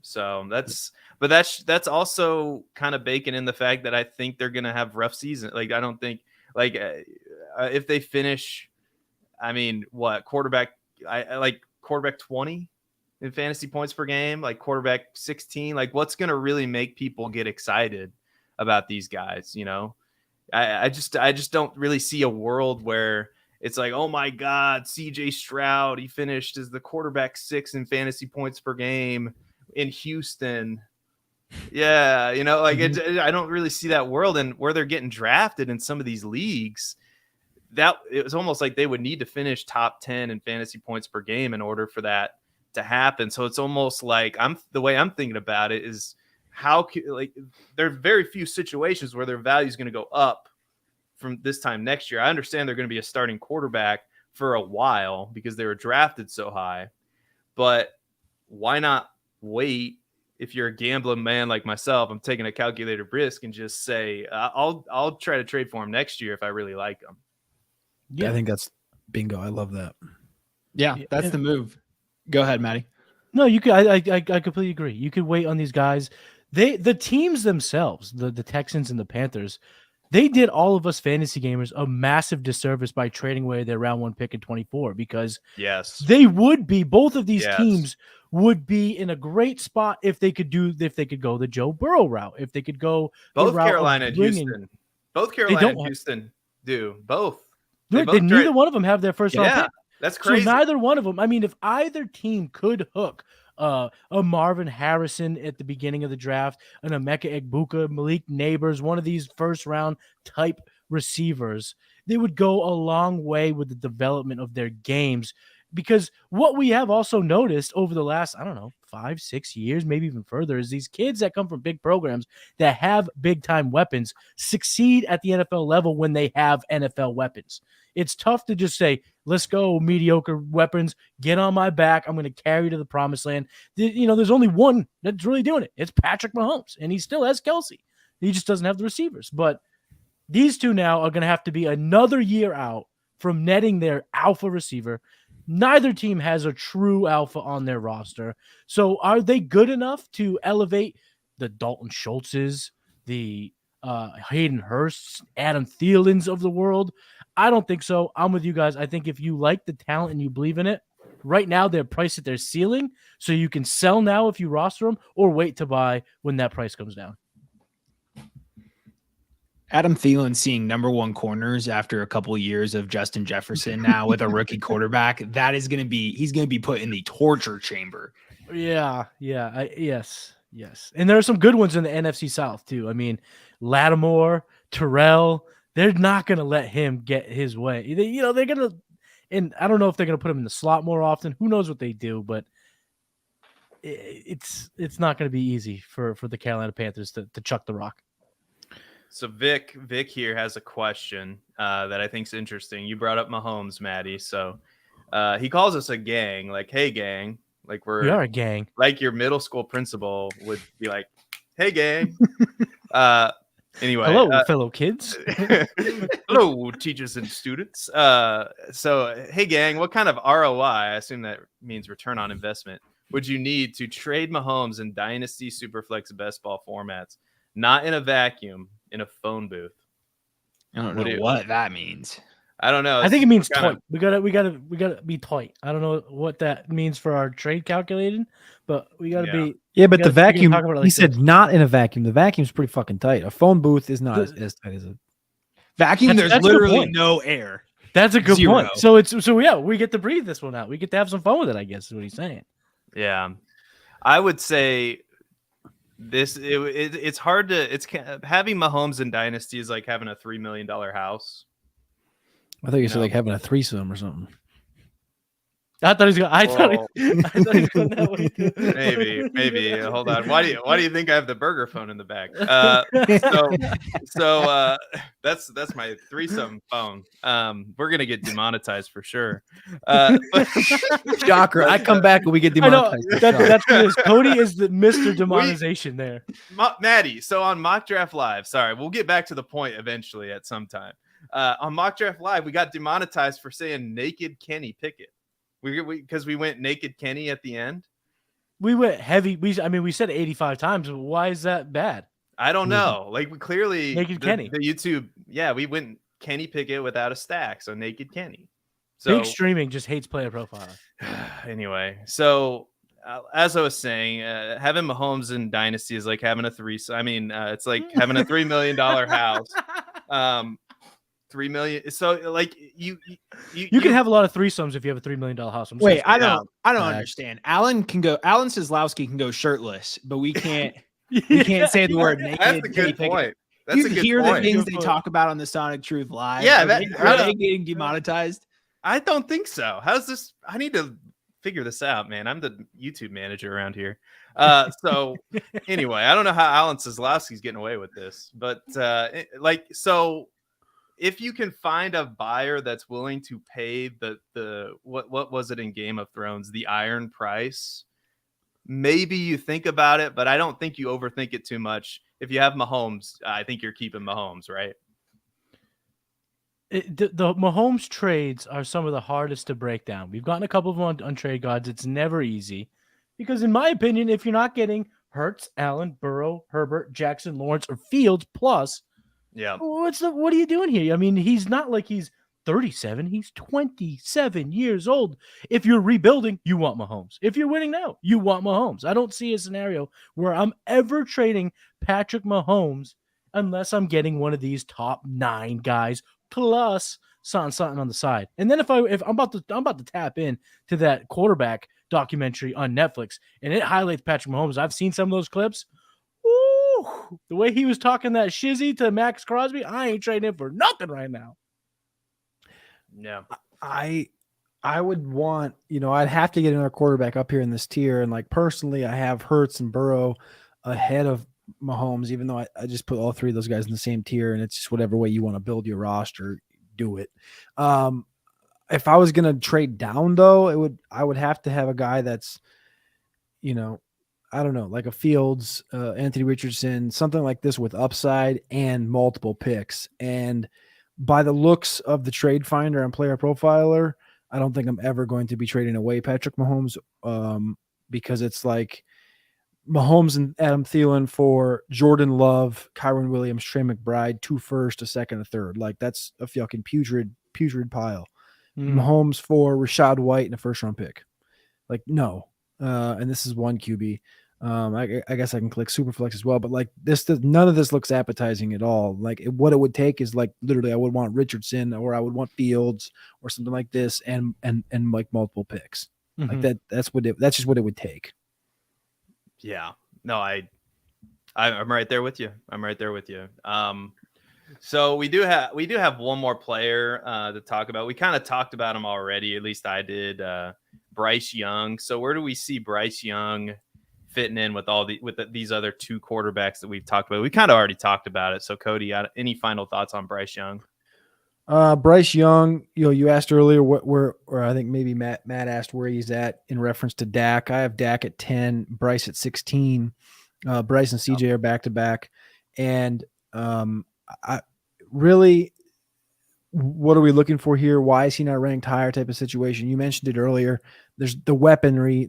So that's also kind of baking in the fact that I think they're gonna have rough season. Like I don't think if they finish, I mean, quarterback? I like quarterback 20 in fantasy points per game, like quarterback 16. Like what's gonna really make people get excited about these guys? I just don't really see a world where it's like, oh my God, CJ Stroud, he finished as the quarterback 6 in fantasy points per game in Houston. Yeah, I don't really see that world. And where they're getting drafted in some of these leagues, that it was almost like they would need to finish top 10 in fantasy points per game in order for that to happen. So it's almost like the way I'm thinking about it is there are very few situations where their value is going to go up from this time next year. I understand they're going to be a starting quarterback for a while because they were drafted so high, but why not wait if you're a gambling man like myself, I'm taking a calculated risk and just say, I'll try to trade for him next year if I really like him. Yeah, I think that's bingo. I love that. Yeah, that's the move. Go ahead, Matty. No, you could. I completely agree. You could wait on these guys. The teams themselves, the Texans and the Panthers, they did all of us fantasy gamers a massive disservice by trading away their round 1 pick in 24 because they would be, both of these teams would be in a great spot if they could go the Joe Burrow route, if they could go both Carolina and Houston. Both Carolina and Houston do both. Neither one of them have their first round pick. That's crazy. So neither one of them. I mean, if either team could hook a Marvin Harrison at the beginning of the draft, an Emeka Egbuka, Malik Neighbors, one of these first-round type receivers, they would go a long way with the development of their games. Because what we have also noticed over the last, 5-6 years, maybe even further, is these kids that come from big programs that have big-time weapons succeed at the NFL level when they have NFL weapons. It's tough to just say, let's go, mediocre weapons, get on my back, I'm going to carry you to the promised land. There's only one that's really doing it. It's Patrick Mahomes, and he still has Kelsey. He just doesn't have the receivers. But these two now are going to have to be another year out from netting their alpha receiver. Neither team has a true alpha on their roster. So are they good enough to elevate the Dalton Schultzes, the Hayden Hursts, Adam Thielens of the world? I don't think so. I'm with you guys. I think if you like the talent and you believe in it, right now they're priced at their ceiling, so you can sell now if you roster them or wait to buy when that price comes down. Adam Thielen seeing number 1 corners after a couple of years of Justin Jefferson now with a rookie quarterback, he's going to be put in the torture chamber. Yeah. Yes. And there are some good ones in the NFC South too. I mean, Lattimore, Terrell, they're not going to let him get his way. They're going to, and I don't know if they're going to put him in the slot more often. Who knows what they do, but it's not going to be easy for the Carolina Panthers to chuck the rock. So Vic here has a question that I think is interesting. You brought up Mahomes, Matty. So he calls us a gang, like, hey, gang. Like we are a gang. Like your middle school principal would be like, hey, gang. Anyway. Hello, fellow kids. Hello, teachers and students. So, hey, gang, what kind of ROI, I assume that means return on investment, would you need to trade Mahomes in Dynasty, Superflex, Best Ball formats? Not in a vacuum, in a phone booth. I don't know what that means. I don't know. I think it means tight. We gotta be tight. I don't know what that means for our trade calculating, but we gotta be. Yeah, but the vacuum. He said not in a vacuum. The vacuum's pretty fucking tight. A phone booth is not as tight as a vacuum. There's literally no air. That's a good point. So we get to breathe this one out. We get to have some fun with it, I guess is what he's saying. Yeah, I would say it's hard to having Mahomes in Dynasty is like having a $3 million house. I thought you said like having a threesome or something. I thought he was going that way too. Maybe. Hold on. Why do you think I have the burger phone in the back? So that's my threesome phone. We're gonna get demonetized for sure. Shocker! I come back and we get demonetized. That's what it is. Cody is the Mr. Demonetization there. Matty. So on Mock Draft Live, sorry, we'll get back to the point eventually at some time. On Mock Draft Live, we got demonetized for saying naked Kenny Pickett. Because we went naked Kenny at the end. We went heavy. We said it 85 times. Why is that bad? I don't know. Like we clearly naked Kenny. The YouTube. Yeah, we went Kenny Pickett without a stack. So naked Kenny. So Big Streaming just hates PlayerProfiler. Anyway, so as I was saying, having Mahomes in Dynasty is like having a threesome. I mean, it's like having a $3 million house. 3 million. So like you can have a lot of threesomes if you have a $3 million house. Wait, I don't understand. Alan Seslowski can go shirtless, but we can't say the word naked. That's a good point. That's a good point. You hear the things they talk about on the Sonic Truth Live. Yeah, are they getting demonetized? I don't think so. How's this? I need to figure this out, man. I'm the YouTube manager around here. So anyway, I don't know how Alan Seslowski's getting away with this, but so if you can find a buyer that's willing to pay the what was it in Game of Thrones, the iron price, maybe you think about it, but I don't think you overthink it too much. If you have Mahomes, I think you're keeping Mahomes, right? The Mahomes trades are some of the hardest to break down. We've gotten a couple of them on trade gods. It's never easy because, in my opinion, if you're not getting Hurts, Allen, Burrow, Herbert, Jackson, Lawrence, or Fields plus, what are you doing here? I mean, he's not like he's 37. He's 27 years old. If you're rebuilding, you want Mahomes. If you're winning now, you want Mahomes. I don't see a scenario where I'm ever trading Patrick Mahomes unless I'm getting one of these top 9 guys plus something on the side. And then if I'm about to tap in to that quarterback documentary on Netflix and it highlights Patrick Mahomes, I've seen some of those clips. Ooh, the way he was talking that shizzy to Max Crosby, I ain't trading him for nothing right now. Yeah. I would want, I'd have to get another quarterback up here in this tier. And like personally, I have Hurts and Burrow ahead of Mahomes, even though I just put all 3 of those guys in the same tier, and it's just whatever way you want to build your roster, do it. If I was going to trade down though, I would have to have a guy that's, I don't know, like a Fields, Anthony Richardson, something like this with upside and multiple picks. And by the looks of the trade finder and player profiler, I don't think I'm ever going to be trading away Patrick Mahomes, because it's like Mahomes and Adam Thielen for Jordan Love, Kyron Williams, Trey McBride, 2 first, a second, a third. Like that's a fucking putrid pile. Mahomes for Rashad White and a first-round pick. Like, no. And this is 1 QB. I guess I can click Superflex as well, but like none of this looks appetizing at all. Like what it would take is like literally I would want Richardson or I would want Fields or something like this and like multiple picks. Like that's just what it would take. Yeah. No, I'm right there with you. So we do have one more player to talk about. We kind of talked about him already. At least I did. Bryce Young. So where do we see Bryce Young fitting in with these other 2 quarterbacks that we've talked about? We kind of already talked about it. So Cody, any final thoughts on Bryce Young? Bryce Young, you asked earlier or I think maybe Matt asked where he's at in reference to Dak. I have Dak at 10, Bryce at 16. Bryce and CJ are back to back. And I really, what are we looking for here? Why is he not ranked higher type of situation? You mentioned it earlier. There's the weaponry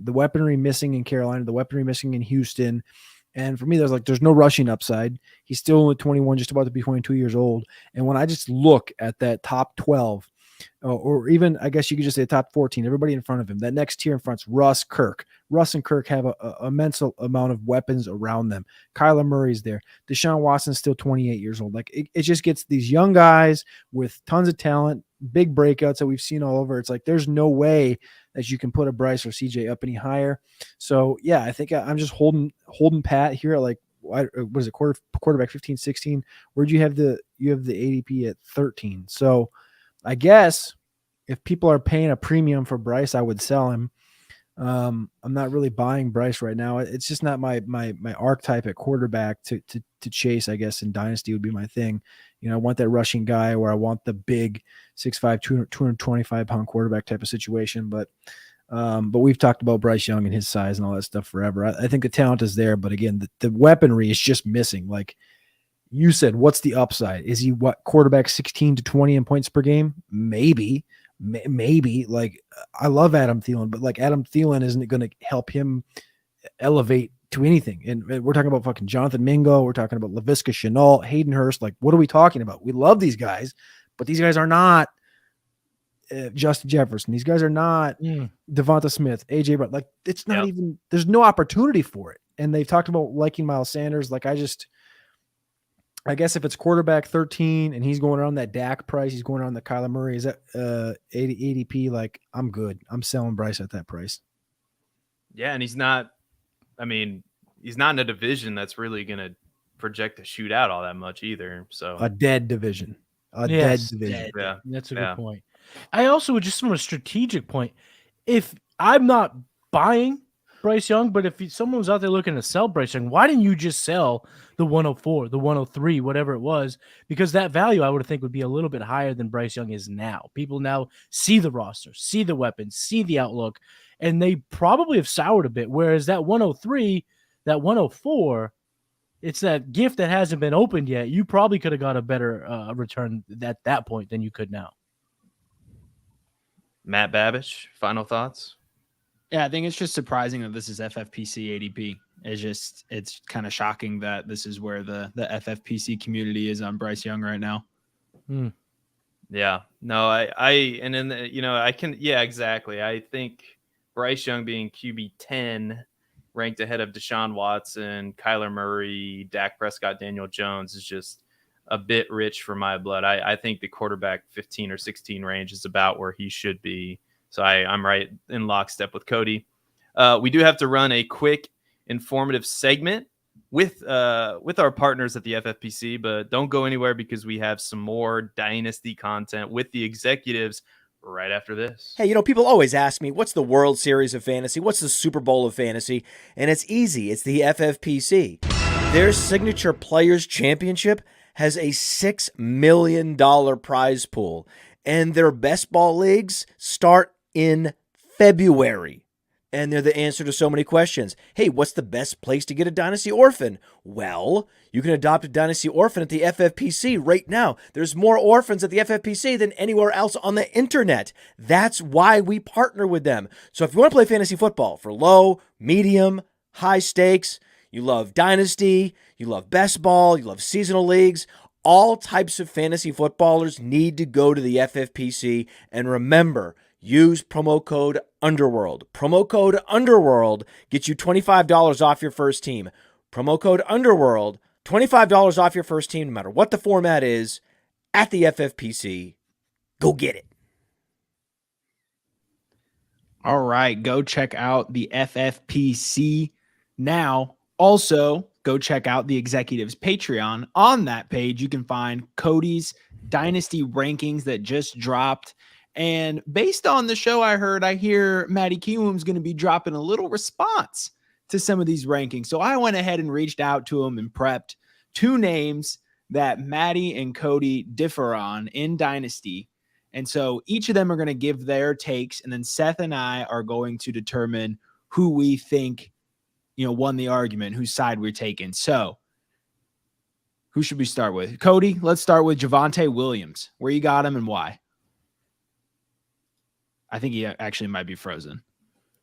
missing in Carolina, the weaponry missing in Houston. And for me, there's no rushing upside. He's still only 21, just about to be 22 years old. And when I just look at that top 12, or even I guess you could just say top 14, everybody in front of him, that next tier in front's Russ, Kirk. Russ and Kirk have a immense amount of weapons around them. Kyler Murray's there. Deshaun Watson's still 28 years old. Like it just gets these young guys with tons of talent, big breakouts that we've seen all over. It's like there's no way that you can put a Bryce or CJ up any higher. So yeah, I think I'm just holding pat here at like what is it, quarterback 15, 16. Where'd you have the ADP at 13? So I guess if people are paying a premium for Bryce, I would sell him. I'm not really buying Bryce right now. It's just not my archetype at quarterback to chase, I guess, in Dynasty would be my thing. I want that rushing guy or I want the big 6'5", 225 pound quarterback type of situation. But we've talked about Bryce Young and his size and all that stuff forever. I think the talent is there, but again, the weaponry is just missing. Like you said, what's the upside? Is he quarterback 16 to 20 in points per game? Maybe. Like I love Adam Thielen, but like Adam Thielen isn't going to help him elevate to anything. And we're talking about fucking Jonathan Mingo. We're talking about Laviska Shenault, Hayden Hurst. Like, what are we talking about? We love these guys, but these guys are not Justin Jefferson. These guys are not Devonta Smith, AJ Brown. Like, it's not even. There's no opportunity for it. And they've talked about liking Miles Sanders. Like, I guess if it's quarterback 13 and he's going around that Dak price, he's going around the Kyler Murray, is that ADP? Like, I'm good. I'm selling Bryce at that price. Yeah, and he's not in a division that's really going to project to shoot out all that much either. So a dead division. Dead division. Yeah, that's a good point. I also would just from a strategic point, if I'm not buying Bryce Young, but if someone was out there looking to sell Bryce Young, why didn't you just sell the 104, the 103, whatever it was? Because that value I would think would be a little bit higher than Bryce Young is now. People now see the roster, see the weapons, see the outlook, and they probably have soured a bit. Whereas that 103, that 104, it's that gift that hasn't been opened yet. You probably could have got a better return at that point than you could now. Matt Babich, final thoughts? Yeah, I think it's just surprising that this is FFPC ADP. It's kind of shocking that this is where the FFPC community is on Bryce Young right now. Yeah, no, exactly. I think Bryce Young being QB 10, ranked ahead of Deshaun Watson, Kyler Murray, Dak Prescott, Daniel Jones is just a bit rich for my blood. I think the quarterback 15 or 16 range is about where he should be. So I'm right in lockstep with Cody. We do have to run a quick, informative segment with our partners at the FFPC, but don't go anywhere because we have some more Dynasty content with the executives right after this. Hey, people always ask me, what's the World Series of Fantasy? What's the Super Bowl of Fantasy? And it's easy. It's the FFPC. Their signature Players Championship has a $6 million prize pool, and their best ball leagues start in February. And they're the answer to so many questions. Hey, what's the best place to get a Dynasty Orphan? Well, you can adopt a Dynasty Orphan at the FFPC right now. There's more orphans at the FFPC than anywhere else on the internet. That's why we partner with them. So if you want to play fantasy football for low, medium, high stakes, you love Dynasty, you love best ball, you love seasonal leagues, all types of fantasy footballers need to go to the FFPC. And remember, use promo code Underworld. Promo code Underworld gets you $25 off your first team. Promo code Underworld, $25 off your first team, no matter what the format is, at the FFPC. Go get it. All right, go check out the FFPC now. Also, go check out the Executives Patreon. On that page, you can find Cody's Dynasty rankings that just dropped. And based on the show I hear Matty Kiwoom is going to be dropping a little response to some of these rankings. So I went ahead and reached out to him and prepped 2 names that Matty and Cody differ on in Dynasty. And so each of them are going to give their takes, and then Seth and I are going to determine who we think, won the argument, whose side we're taking. So who should we start with? Cody, let's start with Javonte Williams. Where you got him and why? I think he actually might be frozen.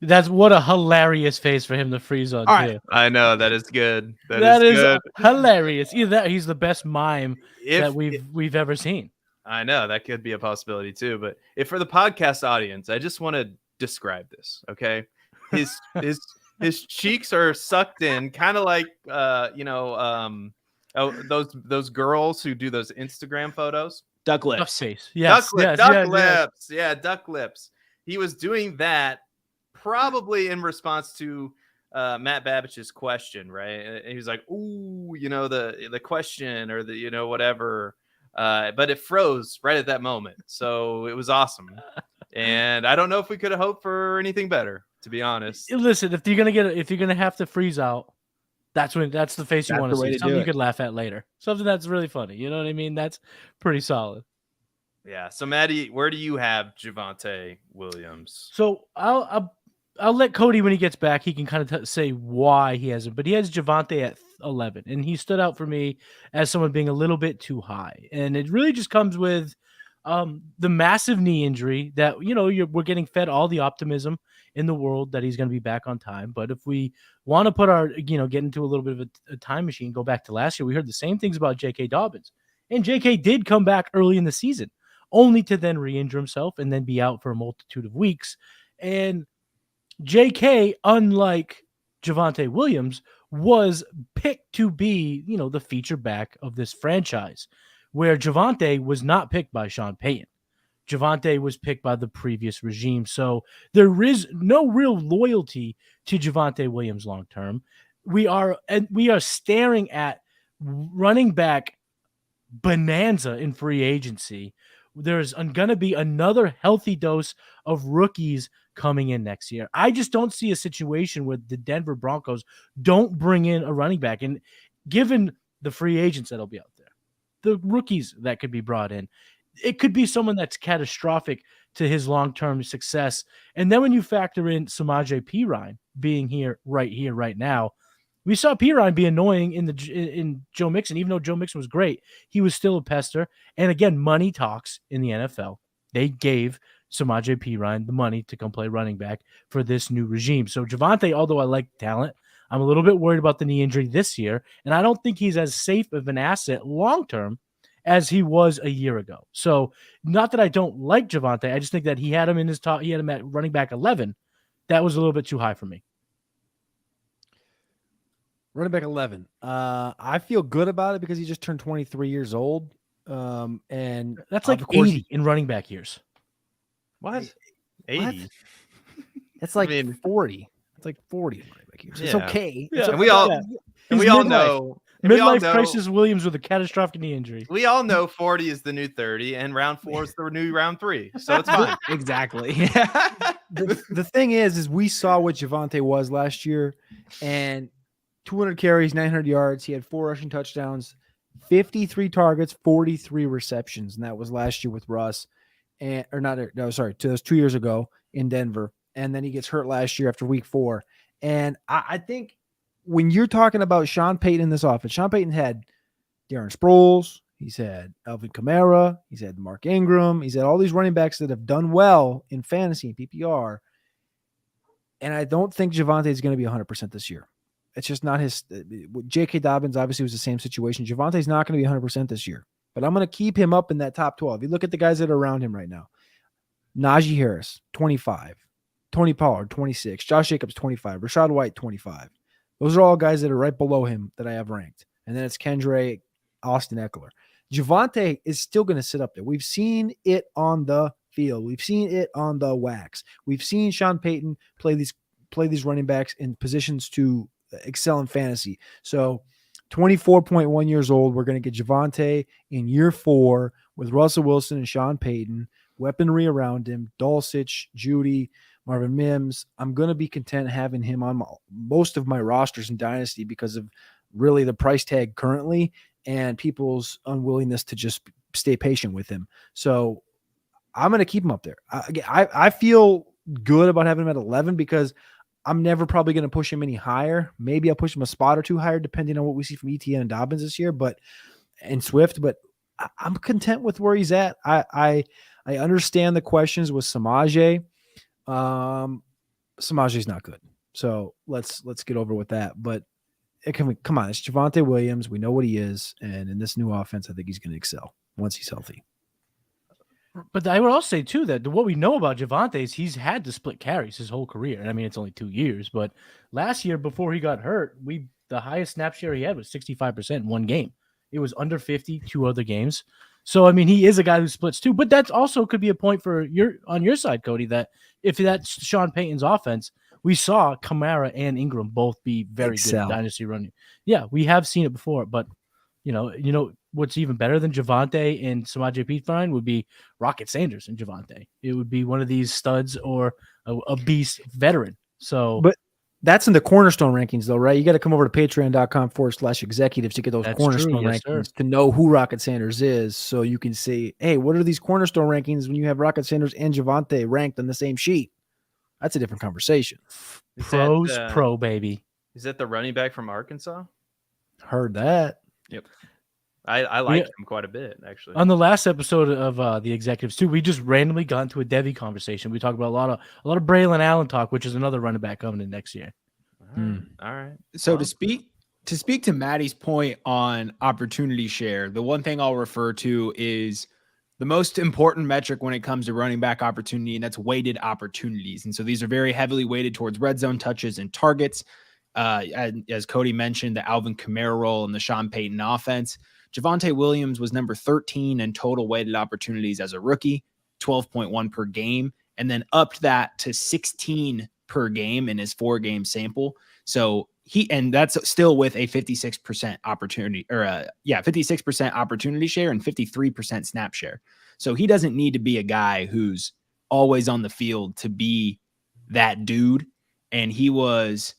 That's what a hilarious face for him to freeze on. All right. I know, that is good. That is good. Hilarious. Either that, he's the best mime that we've ever seen. I know that could be a possibility too. But if for the podcast audience, I just want to describe this. Okay, his cheeks are sucked in, kind of like those girls who do those Instagram photos. Duck lips. Yes. Duck lips. Yeah, duck lips. He was doing that probably in response to Matt Babich's question, right? And he was like, "Ooh, the question or the whatever," but it froze right at that moment. So it was awesome, and I don't know if we could have hoped for anything better, to be honest. Listen, if you're gonna have to freeze out, that's the face you want to see. Something you could laugh at later. Something that's really funny. You know what I mean? That's pretty solid. Yeah. So Matty, where do you have Javonte Williams? So I'll let Cody, when he gets back, he can kind of say why he hasn't. But he has Javonte at 11, and he stood out for me as someone being a little bit too high. And it really just comes with the massive knee injury that we're getting fed all the optimism in the world that he's going to be back on time. But if we want to put our get into a little bit of a time machine, go back to last year, we heard the same things about J.K. Dobbins, and J.K. did come back early in the season, only to then re-injure himself and then be out for a multitude of weeks. And J.K., unlike Javonte Williams, was picked to be, the feature back of this franchise, where Javonte was not picked by Sean Payton. Javonte was picked by the previous regime. So there is no real loyalty to Javonte Williams long-term. We are staring at running back bonanza in free agency, there's going to be another healthy dose of rookies coming in next year. I just don't see a situation where the Denver Broncos don't bring in a running back. And given the free agents that'll be out there, the rookies that could be brought in, it could be someone that's catastrophic to his long-term success. And then when you factor in Samaje Perine being here right now, we saw Perine be annoying in Joe Mixon. Even though Joe Mixon was great, he was still a pester. And again, money talks in the NFL. They gave Samaje Perine the money to come play running back for this new regime. So Javonte, although I like talent, I'm a little bit worried about the knee injury this year. And I don't think he's as safe of an asset long-term as he was a year ago. So not that I don't like Javonte, I just think that he had him in his top. He had him at running back 11. That was a little bit too high for me. Running back 11. I feel good about it because he just turned 23 years old. And that's like 80 in running back years. What? 80? It's like 40. It's like 40 in running back years. It's okay. Yeah. And we all know. Midlife crisis Williams with a catastrophic knee injury. We all know 40 is the new 30 and round 4 is the new round 3. So it's fine. Exactly. The thing is we saw what Javonte was last year, and 200 carries, 900 yards. He had 4 rushing touchdowns, 53 targets, 43 receptions. And that was last year with Russ that was 2 years ago in Denver. And then he gets hurt last year after week 4. And I think when you're talking about Sean Payton in this offense, Sean Payton had Darren Sproles, he's had Alvin Kamara, he's had Mark Ingram, he's had all these running backs that have done well in fantasy and PPR. And I don't think Javonte is going to be 100% this year. It's just not his. J.K. Dobbins obviously was the same situation. Javonte's not going to be 100% this year, but I'm going to keep him up in that top 12. You look at the guys that are around him right now. Najee Harris, 25. Tony Pollard, 26. Josh Jacobs, 25. Rachaad White, 25. Those are all guys that are right below him that I have ranked. And then it's Kendra, Austin Eckler. Javonte is still going to sit up there. We've seen it on the field. We've seen it on the wax. We've seen Sean Payton play these running backs in positions to excel in fantasy. So 24.1 years old, we're going to get Javonte in year 4 with Russell Wilson and Sean Payton, weaponry around him, Dulcich, Judy, Marvin Mims. I'm going to be content having him on most of my rosters in Dynasty because of really the price tag currently and people's unwillingness to just stay patient with him. So I'm going to keep him up there. I feel good about having him at 11 because I'm never probably going to push him any higher. Maybe I'll push him a spot or 2 higher, depending on what we see from ETN and Dobbins this year, and Swift. But I'm content with where he's at. I understand the questions with Samaje. Samaje's not good, so let's get over with that. But come on, it's Javonte Williams. We know what he is, and in this new offense, I think he's going to excel once he's healthy. But I would also say, too, that what we know about Javonte is he's had to split carries his whole career. And I mean, it's only 2 years, but last year before he got hurt, the highest snap share he had was 65% in one game. It was under 50 2 other games. So, I mean, he is a guy who splits too. But that also could be a point on your side, Cody, that if that's Sean Payton's offense, we saw Kamara and Ingram both be very good at dynasty running. Yeah, we have seen it before, but you know what's even better than Javonte and Samaje Perine would be Rocket Sanders and Javonte. It would be one of these studs or a beast veteran. So, but that's in the cornerstone rankings, though, right? You got to come over to patreon.com/executives to get those cornerstone rankings to know who Rocket Sanders is. So you can say, hey, what are these cornerstone rankings when you have Rocket Sanders and Javonte ranked on the same sheet? That's a different conversation. Pro, baby. Is that the running back from Arkansas? Heard that. Yep. I like him quite a bit, actually. On the last episode of the executives too, we just randomly got into a Devy conversation. We talked about a lot of Braylon Allen talk, which is another running back coming in next year. All right. So to speak to Matty's point on opportunity share, the one thing I'll refer to is the most important metric when it comes to running back opportunity, and that's weighted opportunities. And so these are very heavily weighted towards red zone touches and targets. As Cody mentioned, the Alvin Kamara role in the Sean Payton offense. Javonte Williams was number 13 in total weighted opportunities as a rookie, 12.1 per game, and then upped that to 16 per game in his 4-game sample. So and that's still with a 56% opportunity 56% opportunity share and 53% snap share. So he doesn't need to be a guy who's always on the field to be that dude. And he was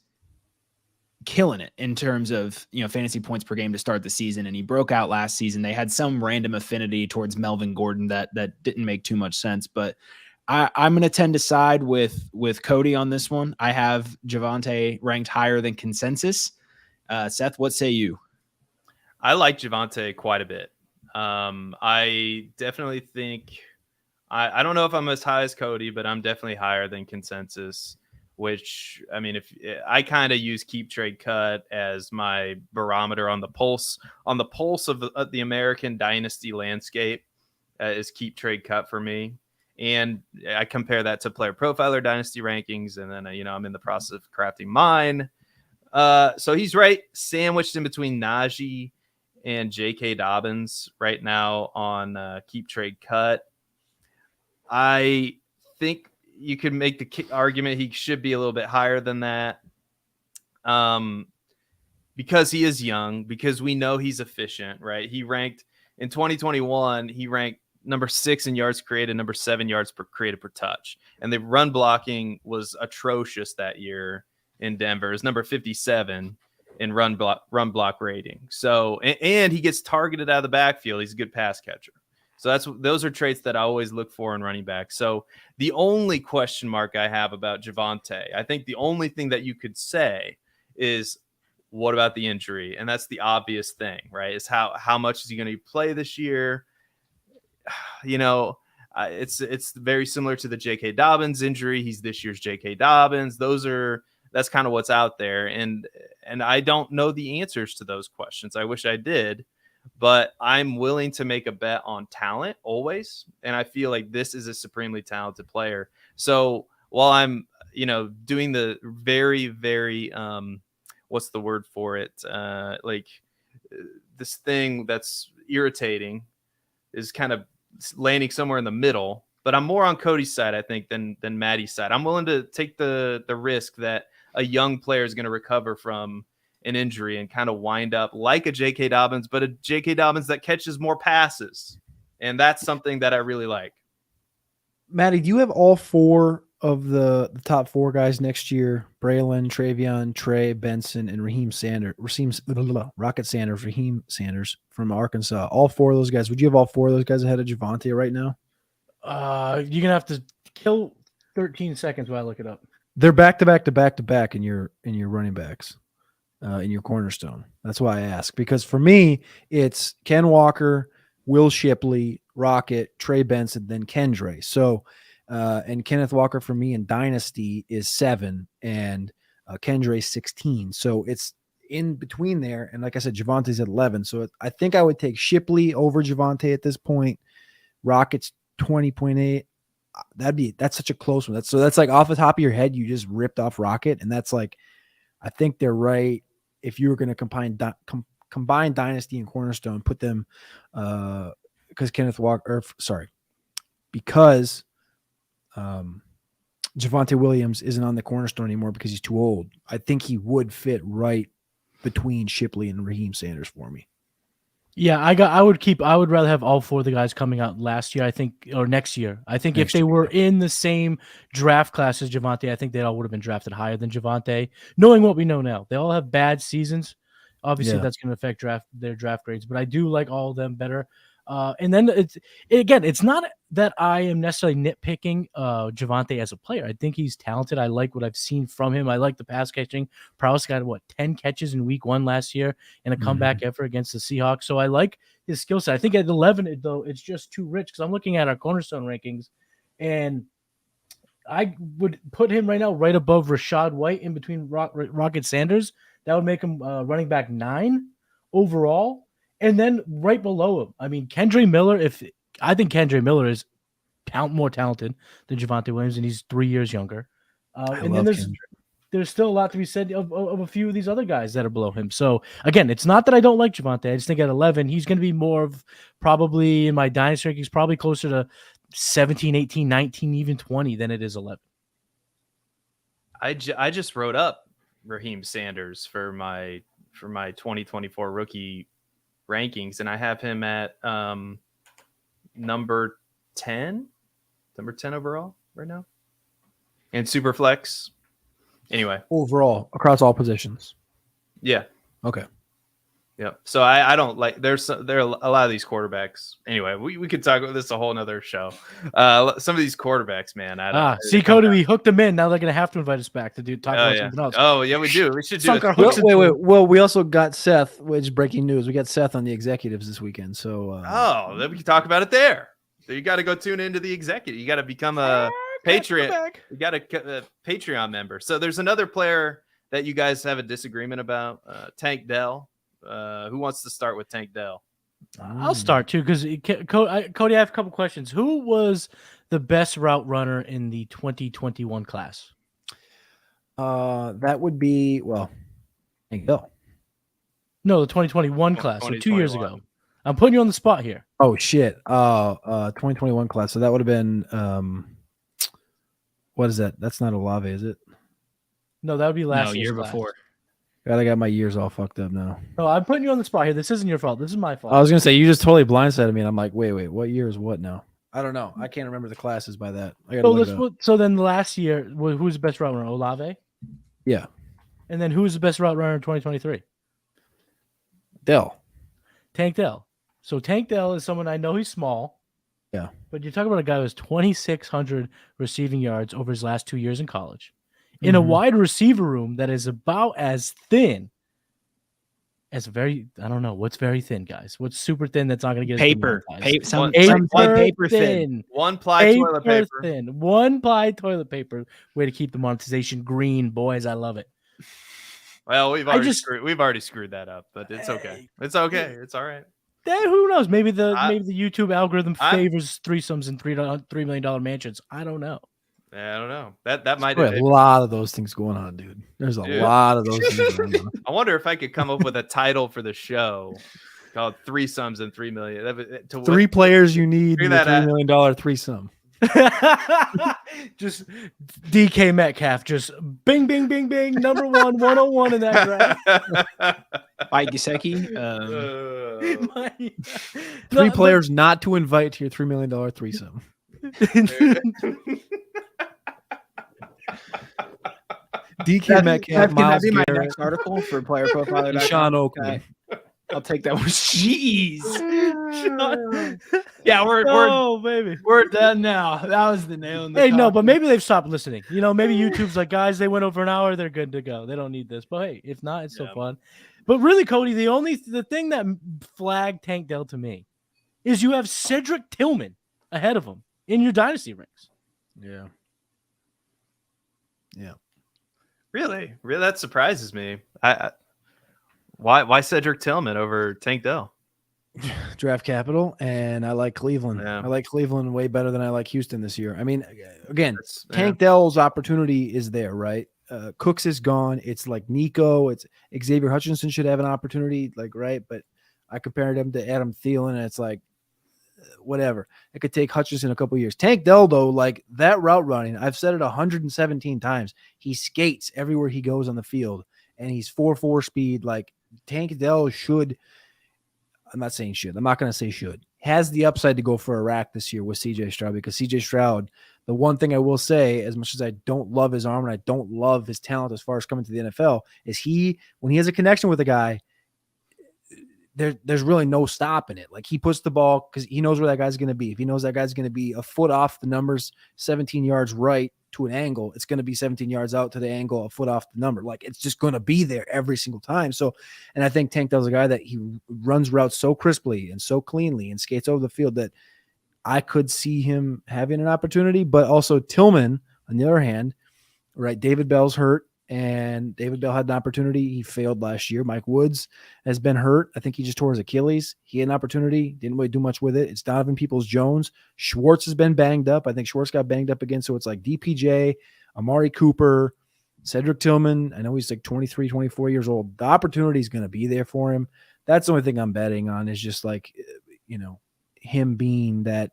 killing it in terms of, fantasy points per game to start the season. And he broke out last season. They had some random affinity towards Melvin Gordon that didn't make too much sense, but I'm going to tend to side with Cody on this one. I have Javonte ranked higher than consensus. Seth, what say you? I like Javonte quite a bit. I definitely think I don't know if I'm as high as Cody, but I'm definitely higher than consensus, which, I mean, if I kind of use keep trade cut as my barometer on the pulse of the American dynasty landscape, is keep trade cut for me. And I compare that to PlayerProfiler dynasty rankings. And then, I'm in the process of crafting mine. So he's right sandwiched in between Najee and J.K. Dobbins right now on keep trade cut. I think you could make the argument he should be a little bit higher than that, because he is young, because we know he's efficient, right? He ranked in 2021, he ranked number 6 in yards created, number 7 yards per created per touch. And the run blocking was atrocious that year in Denver. It's number 57 in run block rating. So, and he gets targeted out of the backfield. He's a good pass catcher. So those are traits that I always look for in running back. So the only question mark I have about Javonte, I think the only thing that you could say is, what about the injury? And that's the obvious thing, right? Is how much is he going to play this year? It's very similar to the J.K. Dobbins injury. He's this year's J.K. Dobbins. That's kind of what's out there. And I don't know the answers to those questions. I wish I did, but I'm willing to make a bet on talent always. And I feel like this is a supremely talented player. So while I'm, doing the very, very, what's the word for it? This thing that's irritating is kind of landing somewhere in the middle, but I'm more on Cody's side, I think, than Matty's side. I'm willing to take the risk that a young player is going to recover from an injury and kind of wind up like a J.K. Dobbins, but a J.K. Dobbins that catches more passes. And that's something that I really like. Matty, do you have all 4 of the top 4 guys next year? Braylon, Travion, Trey, Benson, and Raheem Sanders from Arkansas. All 4 of those guys. Would you have all 4 of those guys ahead of Javonte right now? You're going to have to kill 13 seconds while I look it up. They're back to back in your running backs, in your cornerstone. That's why I ask, because for me, it's Ken Walker, Will Shipley, Rocket, Trey Benson, then Kendre. So, and Kenneth Walker for me in Dynasty is 7 and Kendre 16. So it's in between there. And like I said, Javonte's at 11. So I think I would take Shipley over Javonte at this point. Rocket's 20.8. That's such a close one. That's like off the top of your head, you just ripped off Rocket. And that's like, I think they're right. If you were going to combine Dynasty and Cornerstone, put them, because Javonte Williams isn't on the Cornerstone anymore because he's too old. I think he would fit right between Shipley and Raheem Sanders for me. Yeah, I would rather have all 4 of the guys coming out last year, I think, or next year. I think if they were in the same draft class as Javonte, I think they all would have been drafted higher than Javonte. Knowing what we know now, they all have bad seasons. Obviously, that's going to affect their draft grades, but I do like all of them better. And then it's not that I am necessarily nitpicking Javonte as a player. I think he's talented. I like what I've seen from him. I like the pass catching. Prowse got 10 catches in week 1 last year and a comeback effort against the Seahawks. So I like his skill set. I think at 11, though, it's just too rich because I'm looking at our Cornerstone rankings, and I would put him right now right above Rachaad White in between Rocket Sanders. That would make him running back 9 overall. And then right below him, I mean, Kendre Miller, I think Kendre Miller is more talented than Javonte Williams, and he's 3 years younger. And then there's still a lot to be said of a few of these other guys that are below him. So, again, it's not that I don't like Javonte. I just think at 11, he's going to be more of probably in my dynasty rankings, probably closer to 17, 18, 19, even 20 than it is 11. I just wrote up Raheem Sanders for my 2024 rookie rankings, and I have him at number 10, number 10 overall right now. And superflex. Anyway, overall across all positions. Yeah. Okay. Yeah. So I don't like there are a lot of these quarterbacks. Anyway, we could talk about this a whole nother show. Some of these quarterbacks, man. See, Cody, we hooked them in. Now they're gonna have to invite us back to talk about something else. Oh yeah, we do. We should do Sunk it. our hooks into Wait. it. Well, we also got Seth, which is breaking news. We got Seth on the executives this weekend. So Then we can talk about it there. So you got to go tune into the executive. You got to become a Patreon. You got a Patreon member. So there's another player that you guys have a disagreement about, Tank Dell. Who wants to start with Tank Dell? I'll start too because Cody, I have a couple questions. Who was the best route runner in the 2021 class? that would be Tank Dell. No, the 2021 class, so 2 years ago. I'm putting you on the spot here. Oh shit. 2021 class. So that would have been what is that? That's not Olave, is it? No, that would be last year class. before. God, I got my years all fucked up now. No, I'm putting you on the spot here. This isn't your fault. This is my fault. I was gonna say you just totally blindsided me, and I'm like, wait, what year is what now? I don't know. I can't remember the classes by that. I gotta look it up. So then last year, who was the best route runner? Olave? Yeah. And then who was the best route runner in 2023? Dell. Tank Dell. So Tank Dell is someone I know he's small. Yeah. But you're talking about a guy who has 2,600 receiving yards over his last 2 years in college. In a wide receiver room that is about as thin as I don't know. What's very thin, guys? What's super thin that's not going to get Paper. Some paper thin. One ply toilet paper. Thin. One ply toilet paper. Way to keep the monetization green, boys. I love it. Well, we've already screwed that up, but it's okay. It's okay. It's all right. Who knows? Maybe the YouTube algorithm favors threesomes and $3 million mansions. I don't know. Yeah, I don't know. That might be a lot of those things going on, dude. There's a lot of those things going on. I wonder if I could come up with a title for the show called Threesomes and $3 million. Three players you need in a $3 million threesome. Just DK Metcalf, just bing, bing, bing, bing. Number 101 in that draft. Mike Gesicki. Three players not to invite to your $3 million threesome. DK Metcalf, Miles be my Garrett, next article for PlayerProfiler. Sean Oakley. I'll take that one. Jeez. Yeah, we're done now. That was the nail in the coffin. No, but maybe they've stopped listening. Maybe YouTube's like, guys, they went over an hour, they're good to go. They don't need this. But hey, if not, it's still fun. But really, Cody, the thing that flagged Tank Dell to me is you have Cedric Tillman ahead of him in your dynasty ranks. Yeah. Really, that surprises me. Why Cedric Tillman over Tank Dell? Draft capital, and I like Cleveland. Yeah. I like Cleveland way better than I like Houston this year. I mean, again, Tank Dell's opportunity is there, right? Cooks is gone. It's like Nico. It's Xavier Hutchinson should have an opportunity, right? But I compared him to Adam Thielen, and it's like, whatever. It could take Hutchinson a couple years. Tank Dell, though, like that route running, I've said it 117 times. He skates everywhere he goes on the field, and he's 4.4 speed. Like Tank Dell should. I'm not saying should. I'm not going to say should. Has the upside to go for a rack this year with CJ Stroud, because CJ Stroud, the one thing I will say, as much as I don't love his arm and I don't love his talent as far as coming to the NFL, is when he has a connection with a guy, there's really no stopping it. Like he puts the ball because he knows where that guy's going to be. If he knows that guy's going to be a foot off the numbers, 17 yards right to an angle, it's going to be 17 yards out to the angle, a foot off the number. Like it's just going to be there every single time. So, and I think Tank Dell's a guy that he runs routes so crisply and so cleanly and skates over the field that I could see him having an opportunity. But also Tillman, on the other hand, right? David Bell's hurt. And David Bell had an opportunity. He failed last year. Mike Woods has been hurt. I think he just tore his Achilles. He had an opportunity. Didn't really do much with it. It's Donovan Peoples-Jones. Schwartz has been banged up. I think Schwartz got banged up again. So it's like DPJ, Amari Cooper, Cedric Tillman. I know he's like 23, 24 years old. The opportunity is going to be there for him. That's the only thing I'm betting on is just like, him being that,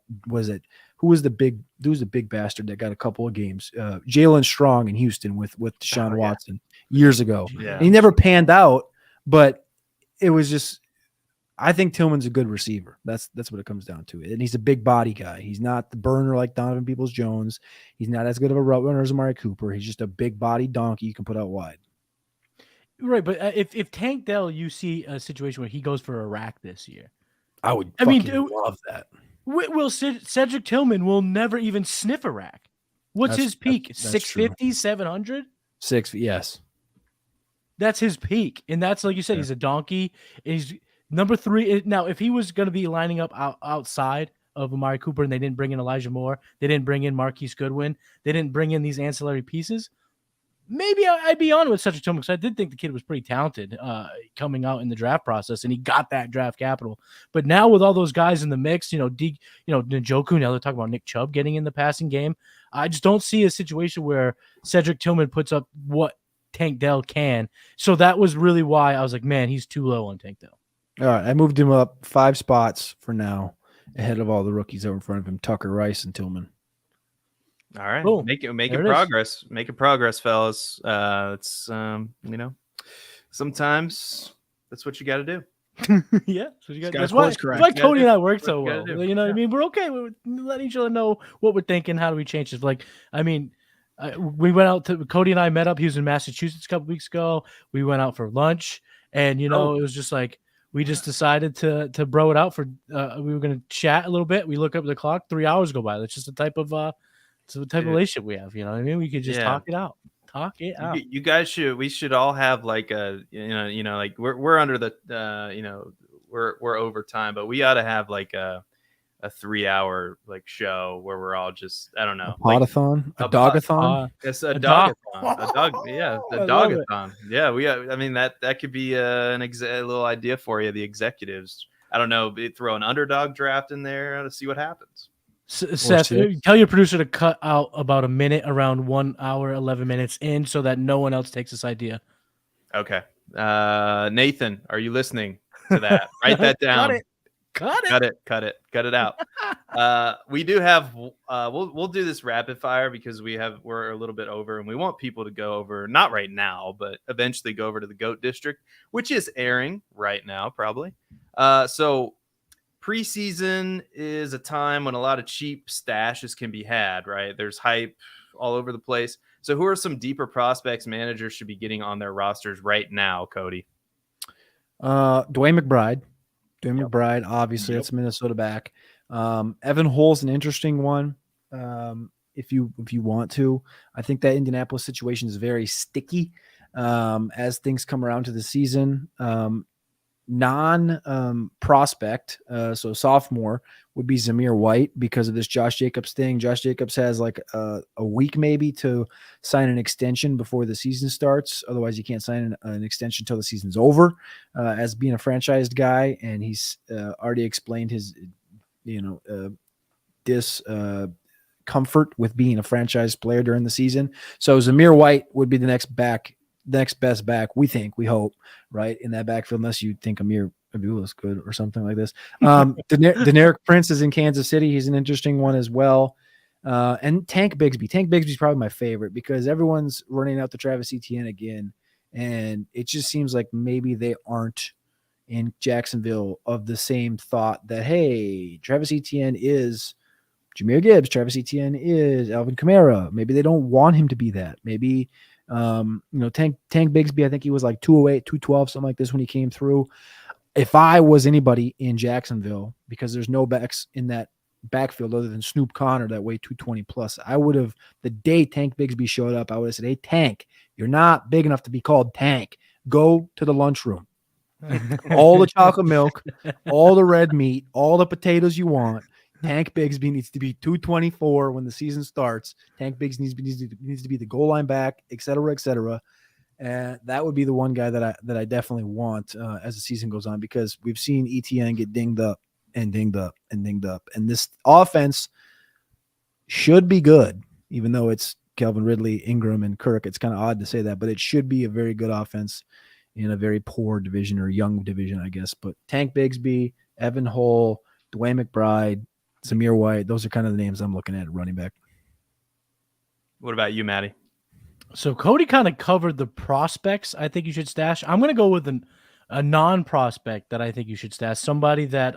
who was the big bastard that got a couple of games? Jalen Strong in Houston with Deshaun Watson years ago. Yeah. And he never panned out, but it was just I think Tillman's a good receiver. That's what it comes down to. And he's a big body guy. He's not the burner like Donovan Peoples-Jones. He's not as good of a route runner as Amari Cooper. He's just a big body donkey you can put out wide. Right, but if Tank Dell, you see a situation where he goes for a rack this year, I would love that. Cedric Tillman will never even sniff a rack. What's his peak? 650, 700? Yes. That's his peak. And that's, like you said, he's a donkey. He's number 3. Now, if he was going to be lining up outside of Amari Cooper and they didn't bring in Elijah Moore, they didn't bring in Marquise Goodwin, they didn't bring in these ancillary pieces, maybe I'd be on with Cedric Tillman because I did think the kid was pretty talented coming out in the draft process, and he got that draft capital. But now with all those guys in the mix, Njoku, now they're talking about Nick Chubb getting in the passing game. I just don't see a situation where Cedric Tillman puts up what Tank Dell can. So that was really why I was like, man, he's too low on Tank Dell. All right, I moved him up 5 spots for now ahead of all the rookies that were in front of him, Tucker, Rice, and Tillman. All right, cool. making progress, fellas. It's sometimes that's what you got to do. Yeah, that's why Cody and I work so well. You know what I mean? We're okay with letting each other know what we're thinking. How do we change this? We went out to Cody and I met up. He was in Massachusetts a couple weeks ago. We went out for lunch, and it was just like we just decided to bro it out for. We were going to chat a little bit. We look up the clock. 3 hours go by. That's just the type of relationship we have. You know what I mean? We could just talk it out. You guys we should all have like a like we're under the we're over time, but we ought to have like a 3-hour like show where we're all just a podathon, a dogathon. It's a dogathon. A dogathon. Yeah, that could be a little idea for you, the executives. I don't know, throw an underdog draft in there to see what happens. Seth, tell your producer to cut out about a minute around 1 hour, 11 minutes in so that no one else takes this idea. Okay. Nathan, are you listening to that? Write that down. Cut it out. We do have we'll do this rapid fire because we're a little bit over and we want people to go over, not right now, but eventually go over to the GOAT District, which is airing right now, probably. So preseason is a time when a lot of cheap stashes can be had, right? There's hype all over the place. So who are some deeper prospects managers should be getting on their rosters right now, Cody? Dwayne McBride. McBride, obviously, that's a Minnesota back. Evan Hull's an interesting one. If you want to, I think that Indianapolis situation is very sticky as things come around to the season. Non-prospect, so sophomore, would be Zamir White because of this Josh Jacobs thing. Josh Jacobs has like a week maybe to sign an extension before the season starts. Otherwise, you can't sign an extension until the season's over. As being a franchised guy, and he's already explained his, discomfort with being a franchise player during the season. So Zamir White would be the next best back, we hope, right, in that backfield, unless you think Amir Abdullah is good or something like this. Deneric Prince is in Kansas City. He's an interesting one as well. And Tank Bigsby. Tank Bigsby's probably my favorite because everyone's running out to Travis Etienne again, and it just seems like maybe they aren't in Jacksonville of the same thought that, hey, Travis Etienne is Jahmyr Gibbs. Travis Etienne is Alvin Kamara. Maybe they don't want him to be that. Maybe Tank Bigsby, I think he was like 208, 212, something like this when he came through. If I was anybody in Jacksonville, because there's no backs in that backfield other than Snoop Connor that weighed 220 plus, I would have, the day Tank Bigsby showed up, I would have said, hey, Tank, you're not big enough to be called Tank. Go to the lunchroom. All the chocolate milk, all the red meat, all the potatoes you want. Tank Bigsby needs to be 224 when the season starts. Tank Bigsby needs to be the goal line back, et cetera, et cetera. And that would be the one guy that I definitely want as the season goes on, because we've seen ETN get dinged up and dinged up and dinged up. And this offense should be good, even though it's Calvin Ridley, Ingram, and Kirk. It's kind of odd to say that, but it should be a very good offense in a very poor division or young division, I guess. But Tank Bigsby, Evan Hull, Dwayne McBride, Zamir White, those are kind of the names I'm looking at running back. What about you, Matty? So Cody kind of covered the prospects I think you should stash. I'm going to go with a non-prospect that I think you should stash, somebody that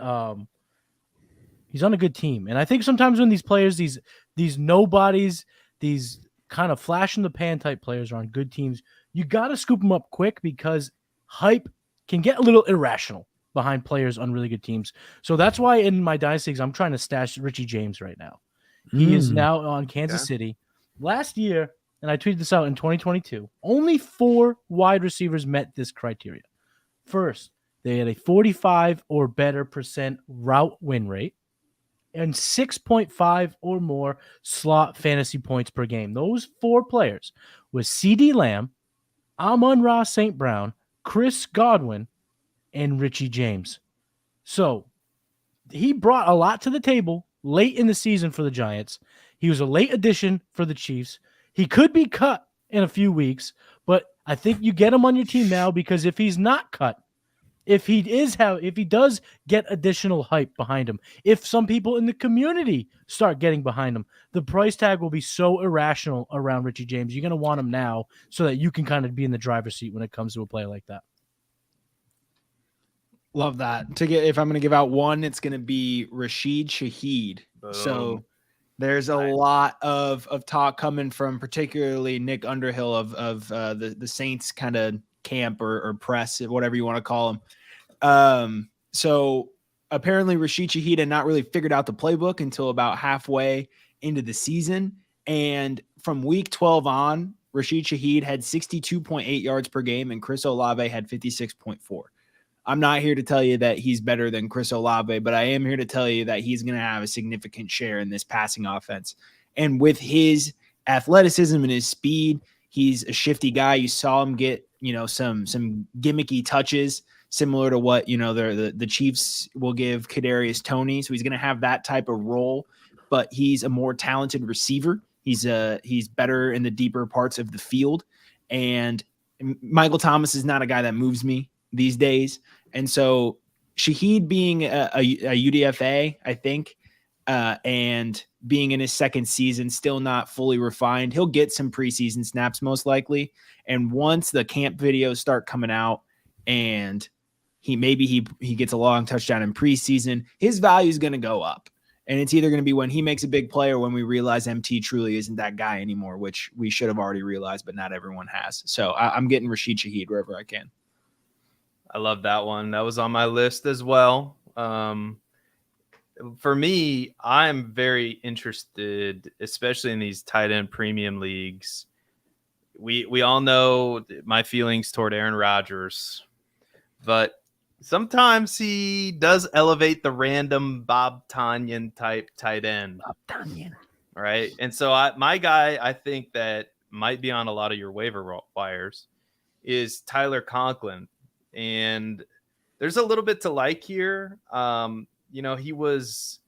he's on a good team. And I think sometimes when these players, these nobodies, these kind of flash in the pan type players are on good teams, you got to scoop them up quick because hype can get a little irrational behind players on really good teams. So that's why in my dynasty, I'm trying to stash Richie James right now. He is now on Kansas City. Last year, and I tweeted this out in 2022, only 4 wide receivers met this criteria. First, they had a 45 or better % route win rate and 6.5 or more slot fantasy points per game. Those 4 players was CeeDee Lamb, Amon-Ra St. Brown, Chris Godwin, and Richie James. So he brought a lot to the table late in the season for the Giants. He was a late addition for the Chiefs. He could be cut in a few weeks, but I think you get him on your team now because if he's not cut, if he does get additional hype behind him, if some people in the community start getting behind him, the price tag will be so irrational around Richie James. You're going to want him now so that you can kind of be in the driver's seat when it comes to a play like that. Love that. If I'm going to give out one, it's going to be Rashid Shaheed. So there's a lot of talk coming from particularly Nick Underhill of the Saints kind of camp or press, whatever you want to call him. So apparently Rashid Shaheed had not really figured out the playbook until about halfway into the season. And from week 12 on, Rashid Shaheed had 62.8 yards per game and Chris Olave had 56.4. I'm not here to tell you that he's better than Chris Olave, but I am here to tell you that he's going to have a significant share in this passing offense. And with his athleticism and his speed, he's a shifty guy. You saw him get, some gimmicky touches similar to what, the Chiefs will give Kadarius Toney. So he's going to have that type of role, but he's a more talented receiver. He's better in the deeper parts of the field. And Michael Thomas is not a guy that moves me these days. And so Shaheed being a UDFA, I think, and being in his second season, still not fully refined. He'll get some preseason snaps most likely. And once the camp videos start coming out and he gets a long touchdown in preseason, his value is going to go up. And it's either going to be when he makes a big play or when we realize MT truly isn't that guy anymore, which we should have already realized, but not everyone has. So I'm getting Rashid Shaheed wherever I can. I love that one. That was on my list as well. For me, I'm very interested, especially in these tight end premium leagues. We all know my feelings toward Aaron Rodgers, but sometimes he does elevate the random Bob Tonyan type tight end. Bob Tonyan. Right. And so my guy, I think that might be on a lot of your waiver wires is Tyler Conklin. And there's a little bit to like here. He was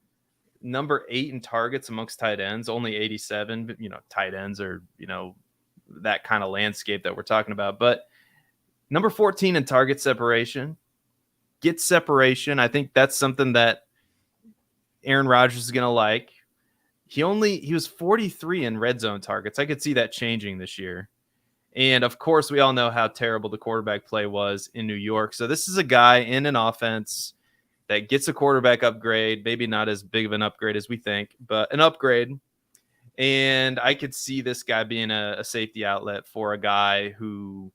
number 8 in targets amongst tight ends, only 87, but, tight ends are, that kind of landscape that we're talking about. But number 14 in target separation, gets separation. I think that's something that Aaron Rodgers is going to like. He was 43 in red zone targets. I could see that changing this year. And, of course, we all know how terrible the quarterback play was in New York. So this is a guy in an offense that gets a quarterback upgrade, maybe not as big of an upgrade as we think, but an upgrade. And I could see this guy being a safety outlet for a guy who,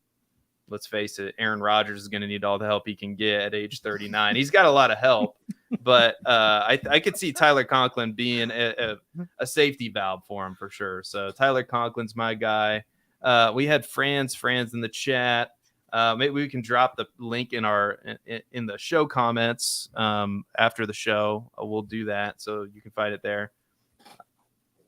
let's face it, Aaron Rodgers is going to need all the help he can get at age 39. He's got a lot of help, but I could see Tyler Conklin being a safety valve for him for sure. So Tyler Conklin's my guy. We had Franz in the chat. Maybe we can drop the link in the show comments after the show. We'll do that so you can find it there.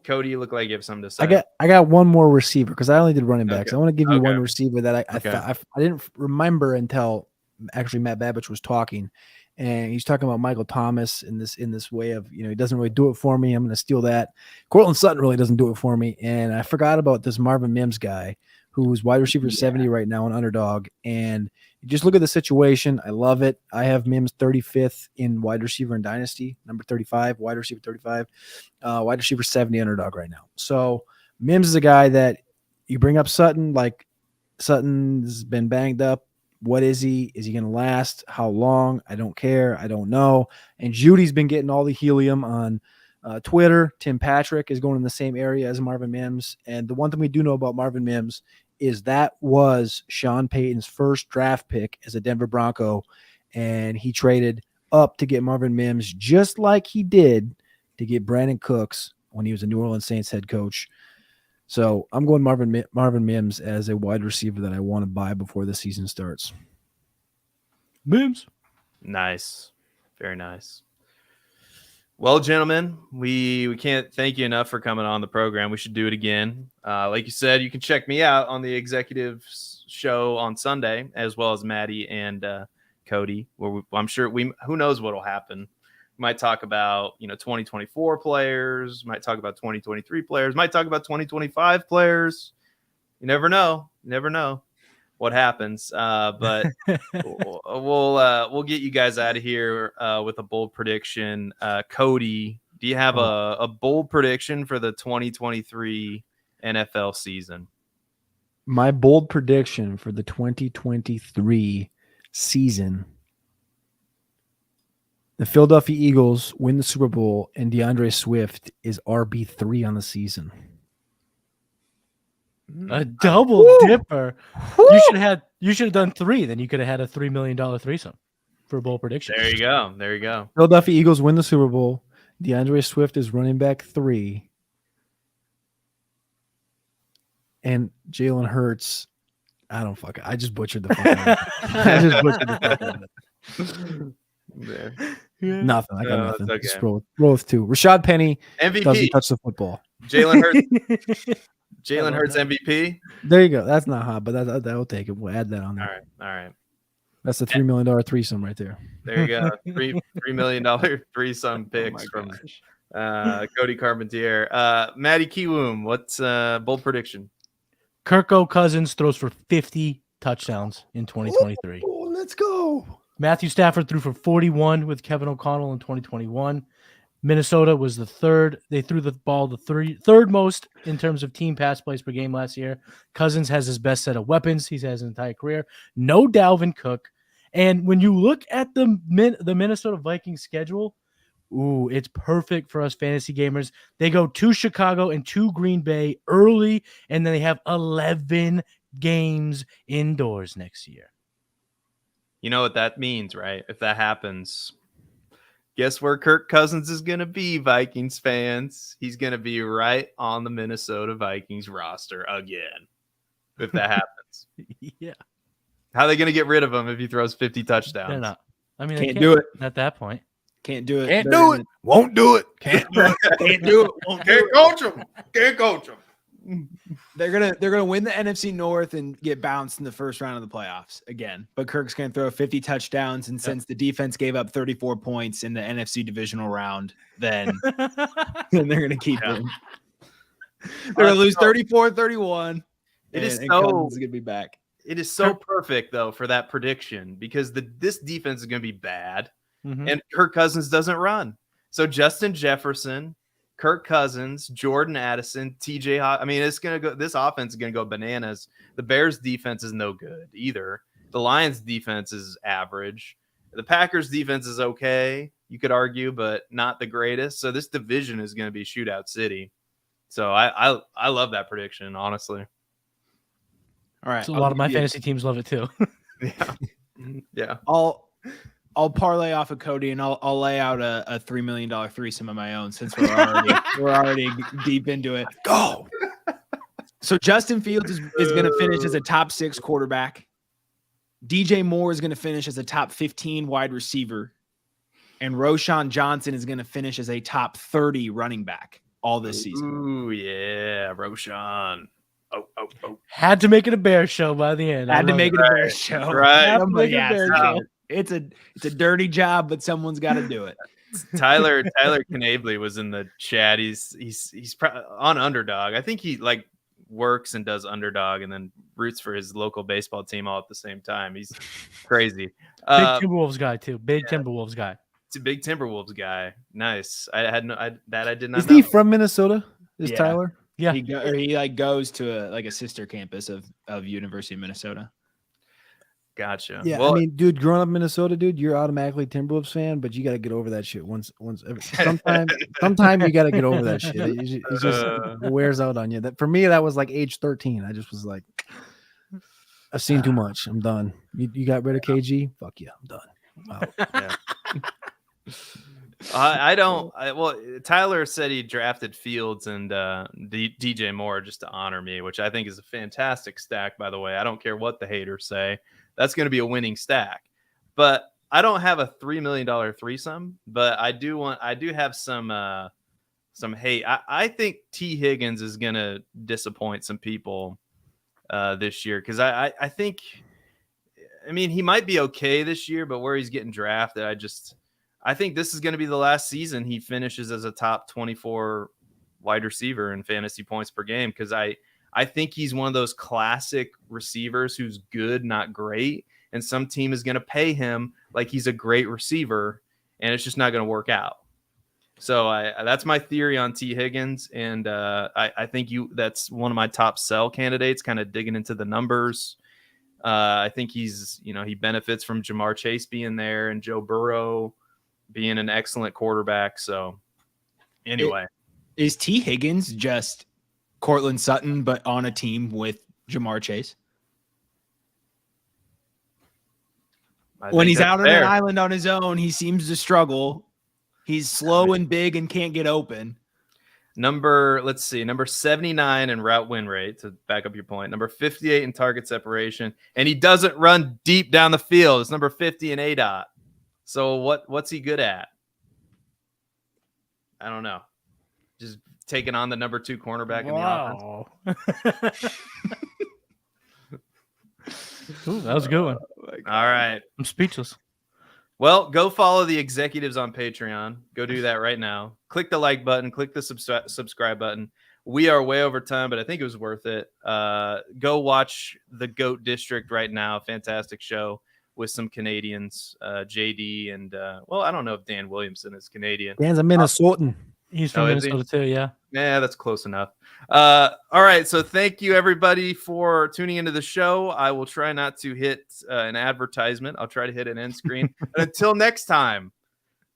Cody, you look like you have something to say. I got one more receiver because I only did running backs. Okay. I want to give you one receiver that I didn't remember until actually Matt Babich was talking, and he's talking about Michael Thomas in this way of he doesn't really do it for me. I'm going to steal that. Cortland Sutton really doesn't do it for me, and I forgot about this Marvin Mims guy who's wide receiver 70 right now on Underdog, and you just look at the situation. I love it. I have Mims 35th in wide receiver in Dynasty, number 35, wide receiver 35, wide receiver 70 Underdog right now. So Mims is a guy that you bring up Sutton, like Sutton's been banged up What is he? Is he going to last? How long? I don't care. I don't know. And Judy's been getting all the helium on Twitter. Tim Patrick is going in the same area as Marvin Mims. And the one thing we do know about Marvin Mims is that was Sean Payton's first draft pick as a Denver Bronco. And he traded up to get Marvin Mims just like he did to get Brandon Cooks when he was a New Orleans Saints head coach. So I'm going Marvin Mims as a wide receiver that I want to buy before the season starts. Mims. Nice. Very nice. Well, gentlemen, we can't thank you enough for coming on the program. We should do it again. Like you said, you can check me out on the executive show on Sunday, as well as Matty and Cody, where I'm sure who knows what will happen. We might talk about 2024 players, might talk about 2023 players, might talk about 2025 players. You never know what happens. But we'll get you guys out of here with a bold prediction. Cody, do you have a bold prediction for the 2023 NFL season? My bold prediction for the 2023 season: the Philadelphia Eagles win the Super Bowl, and DeAndre Swift is RB3 on the season. A double dipper. You should have done 3. Then you could have had a $3 million threesome for a bold prediction. There you go. Philadelphia Eagles win the Super Bowl. DeAndre Swift is running back 3. And Jalen Hurts, I don't fuck it. I just butchered the fuck out of it. Nothing. I got nothing. Okay. Just roll with 2. Rashad Penny MVP. Doesn't touch the football. Jalen Hurts MVP. There you go. That's not hot, but that'll take it. We'll add that on there. All right. That's the $3 million threesome right there. There you go. $3 million threesome picks from Cody Carpentier. Matty Kiwoom, what's bold prediction? Kirko Cousins throws for 50 touchdowns in 2023. Oh, let's go. Matthew Stafford threw for 41 with Kevin O'Connell in 2021. Minnesota was the third. They threw the ball the third most in terms of team pass plays per game last year. Cousins has his best set of weapons he's had his entire career. No Dalvin Cook. And when you look at the Minnesota Vikings schedule, it's perfect for us fantasy gamers. They go to Chicago and to Green Bay early, and then they have 11 games indoors next year. You know what that means, right? If that happens, guess where Kirk Cousins is going to be, Vikings fans? He's going to be right on the Minnesota Vikings roster again, if that happens. Yeah. How are they going to get rid of him if he throws 50 touchdowns? They're not. I mean, can't do it at that point. Can't do it. Can't do it. Won't do it. Can't do it. Can't do it. Can't coach him. Can't coach him. They're gonna win the NFC North and get bounced in the first round of the playoffs again. But Kirk's gonna throw 50 touchdowns, and since the defense gave up 34 points in the NFC divisional round, then they're gonna keep him. They're gonna lose 34-31. Cousins is gonna be back. It is so perfect though for that prediction because this defense is gonna be bad, and Kirk Cousins doesn't run. So Justin Jefferson, Kirk Cousins, Jordan Addison, TJ Hawk. I mean, this offense is going to go bananas. The Bears defense is no good either. The Lions defense is average. The Packers defense is okay, you could argue, but not the greatest. So this division is going to be shootout city. So I love that prediction, honestly. All right. So a lot of my fantasy teams love it too. Yeah. I'll parlay off of Cody, and I'll lay out a $3 million threesome of my own since we're already deep into it. Go. So Justin Fields is going to finish as a top 6 quarterback. DJ Moore is going to finish as a top 15 wide receiver, and Roschon Johnson is going to finish as a top 30 running back all this season. Ooh, yeah, Roschon. Oh. Had to make it a Bear show by the end. Had to make it a Bear show. Right. Somebody has to. It's a dirty job, but someone's got to do it. Tyler Knably was in the chat. He's on Underdog. I think he works and does Underdog and then roots for his local baseball team all at the same time. He's crazy. Big Timberwolves guy too. Timberwolves guy. It's a big Timberwolves guy. Nice. I did not know. Is he from Minnesota? Is Tyler? Yeah. He goes to a sister campus of University of Minnesota. Gotcha. Yeah, Well, I mean, dude, growing up in Minnesota, dude, you're automatically Timberwolves fan, but you got to get over that shit sometime you got to get over that shit. It just it wears out on you. That for me, that was like age 13. I just was like, I've seen too much. I'm done. You got rid of KG? Fuck yeah, I'm done. Wow. Yeah. Well, Tyler said he drafted Fields and DJ Moore just to honor me, which I think is a fantastic stack, by the way. I don't care what the haters say. That's going to be a winning stack. But I don't have a $3 million threesome, but I do have some hate. I think T. Higgins is going to disappoint some people this year because I think, I mean, he might be okay this year, but where he's getting drafted, I think this is going to be the last season he finishes as a top 24 wide receiver in fantasy points per game because I think he's one of those classic receivers who's good, not great, and some team is going to pay him like he's a great receiver, and it's just not going to work out. So that's my theory on T. Higgins, and I think that's one of my top sell candidates, kind of digging into the numbers. I think he benefits from Jamar Chase being there and Joe Burrow being an excellent quarterback. So anyway, is T. Higgins just Cortland Sutton, but on a team with Jamar Chase? When he's out on an island on his own, he seems to struggle. He's slow and big and can't get open. Number 79 in route win rate, to back up your point. Number 58 in target separation. And he doesn't run deep down the field. It's number 50 in ADOT. So what's he good at? I don't know. Just taking on the number 2 cornerback in the offense. Ooh, that was a good one. All right. I'm speechless. Well, go follow the executives on Patreon. Go do that right now. Click the like button. Click the subscribe button. We are way over time, but I think it was worth it. Go watch the GOAT District right now. Fantastic show with some Canadians, JD, and I don't know if Dan Williamson is Canadian. Dan's a Minnesotan. He's from Minnesota too, yeah. Yeah, that's close enough. All right, so thank you everybody for tuning into the show. I will try not to hit an advertisement. I'll try to hit an end screen. And until next time,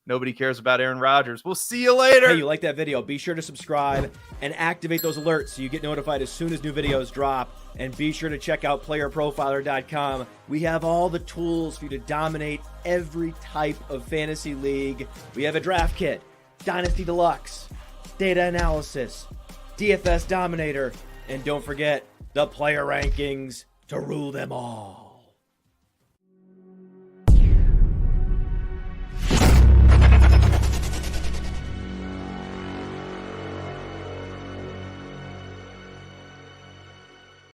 nobody cares about Aaron Rodgers. We'll see you later. Hey, you like that video? Be sure to subscribe and activate those alerts so you get notified as soon as new videos drop. And be sure to check out PlayerProfiler.com. We have all the tools for you to dominate every type of fantasy league. We have a draft kit, Dynasty Deluxe, data analysis, DFS Dominator, and don't forget the player rankings to rule them all.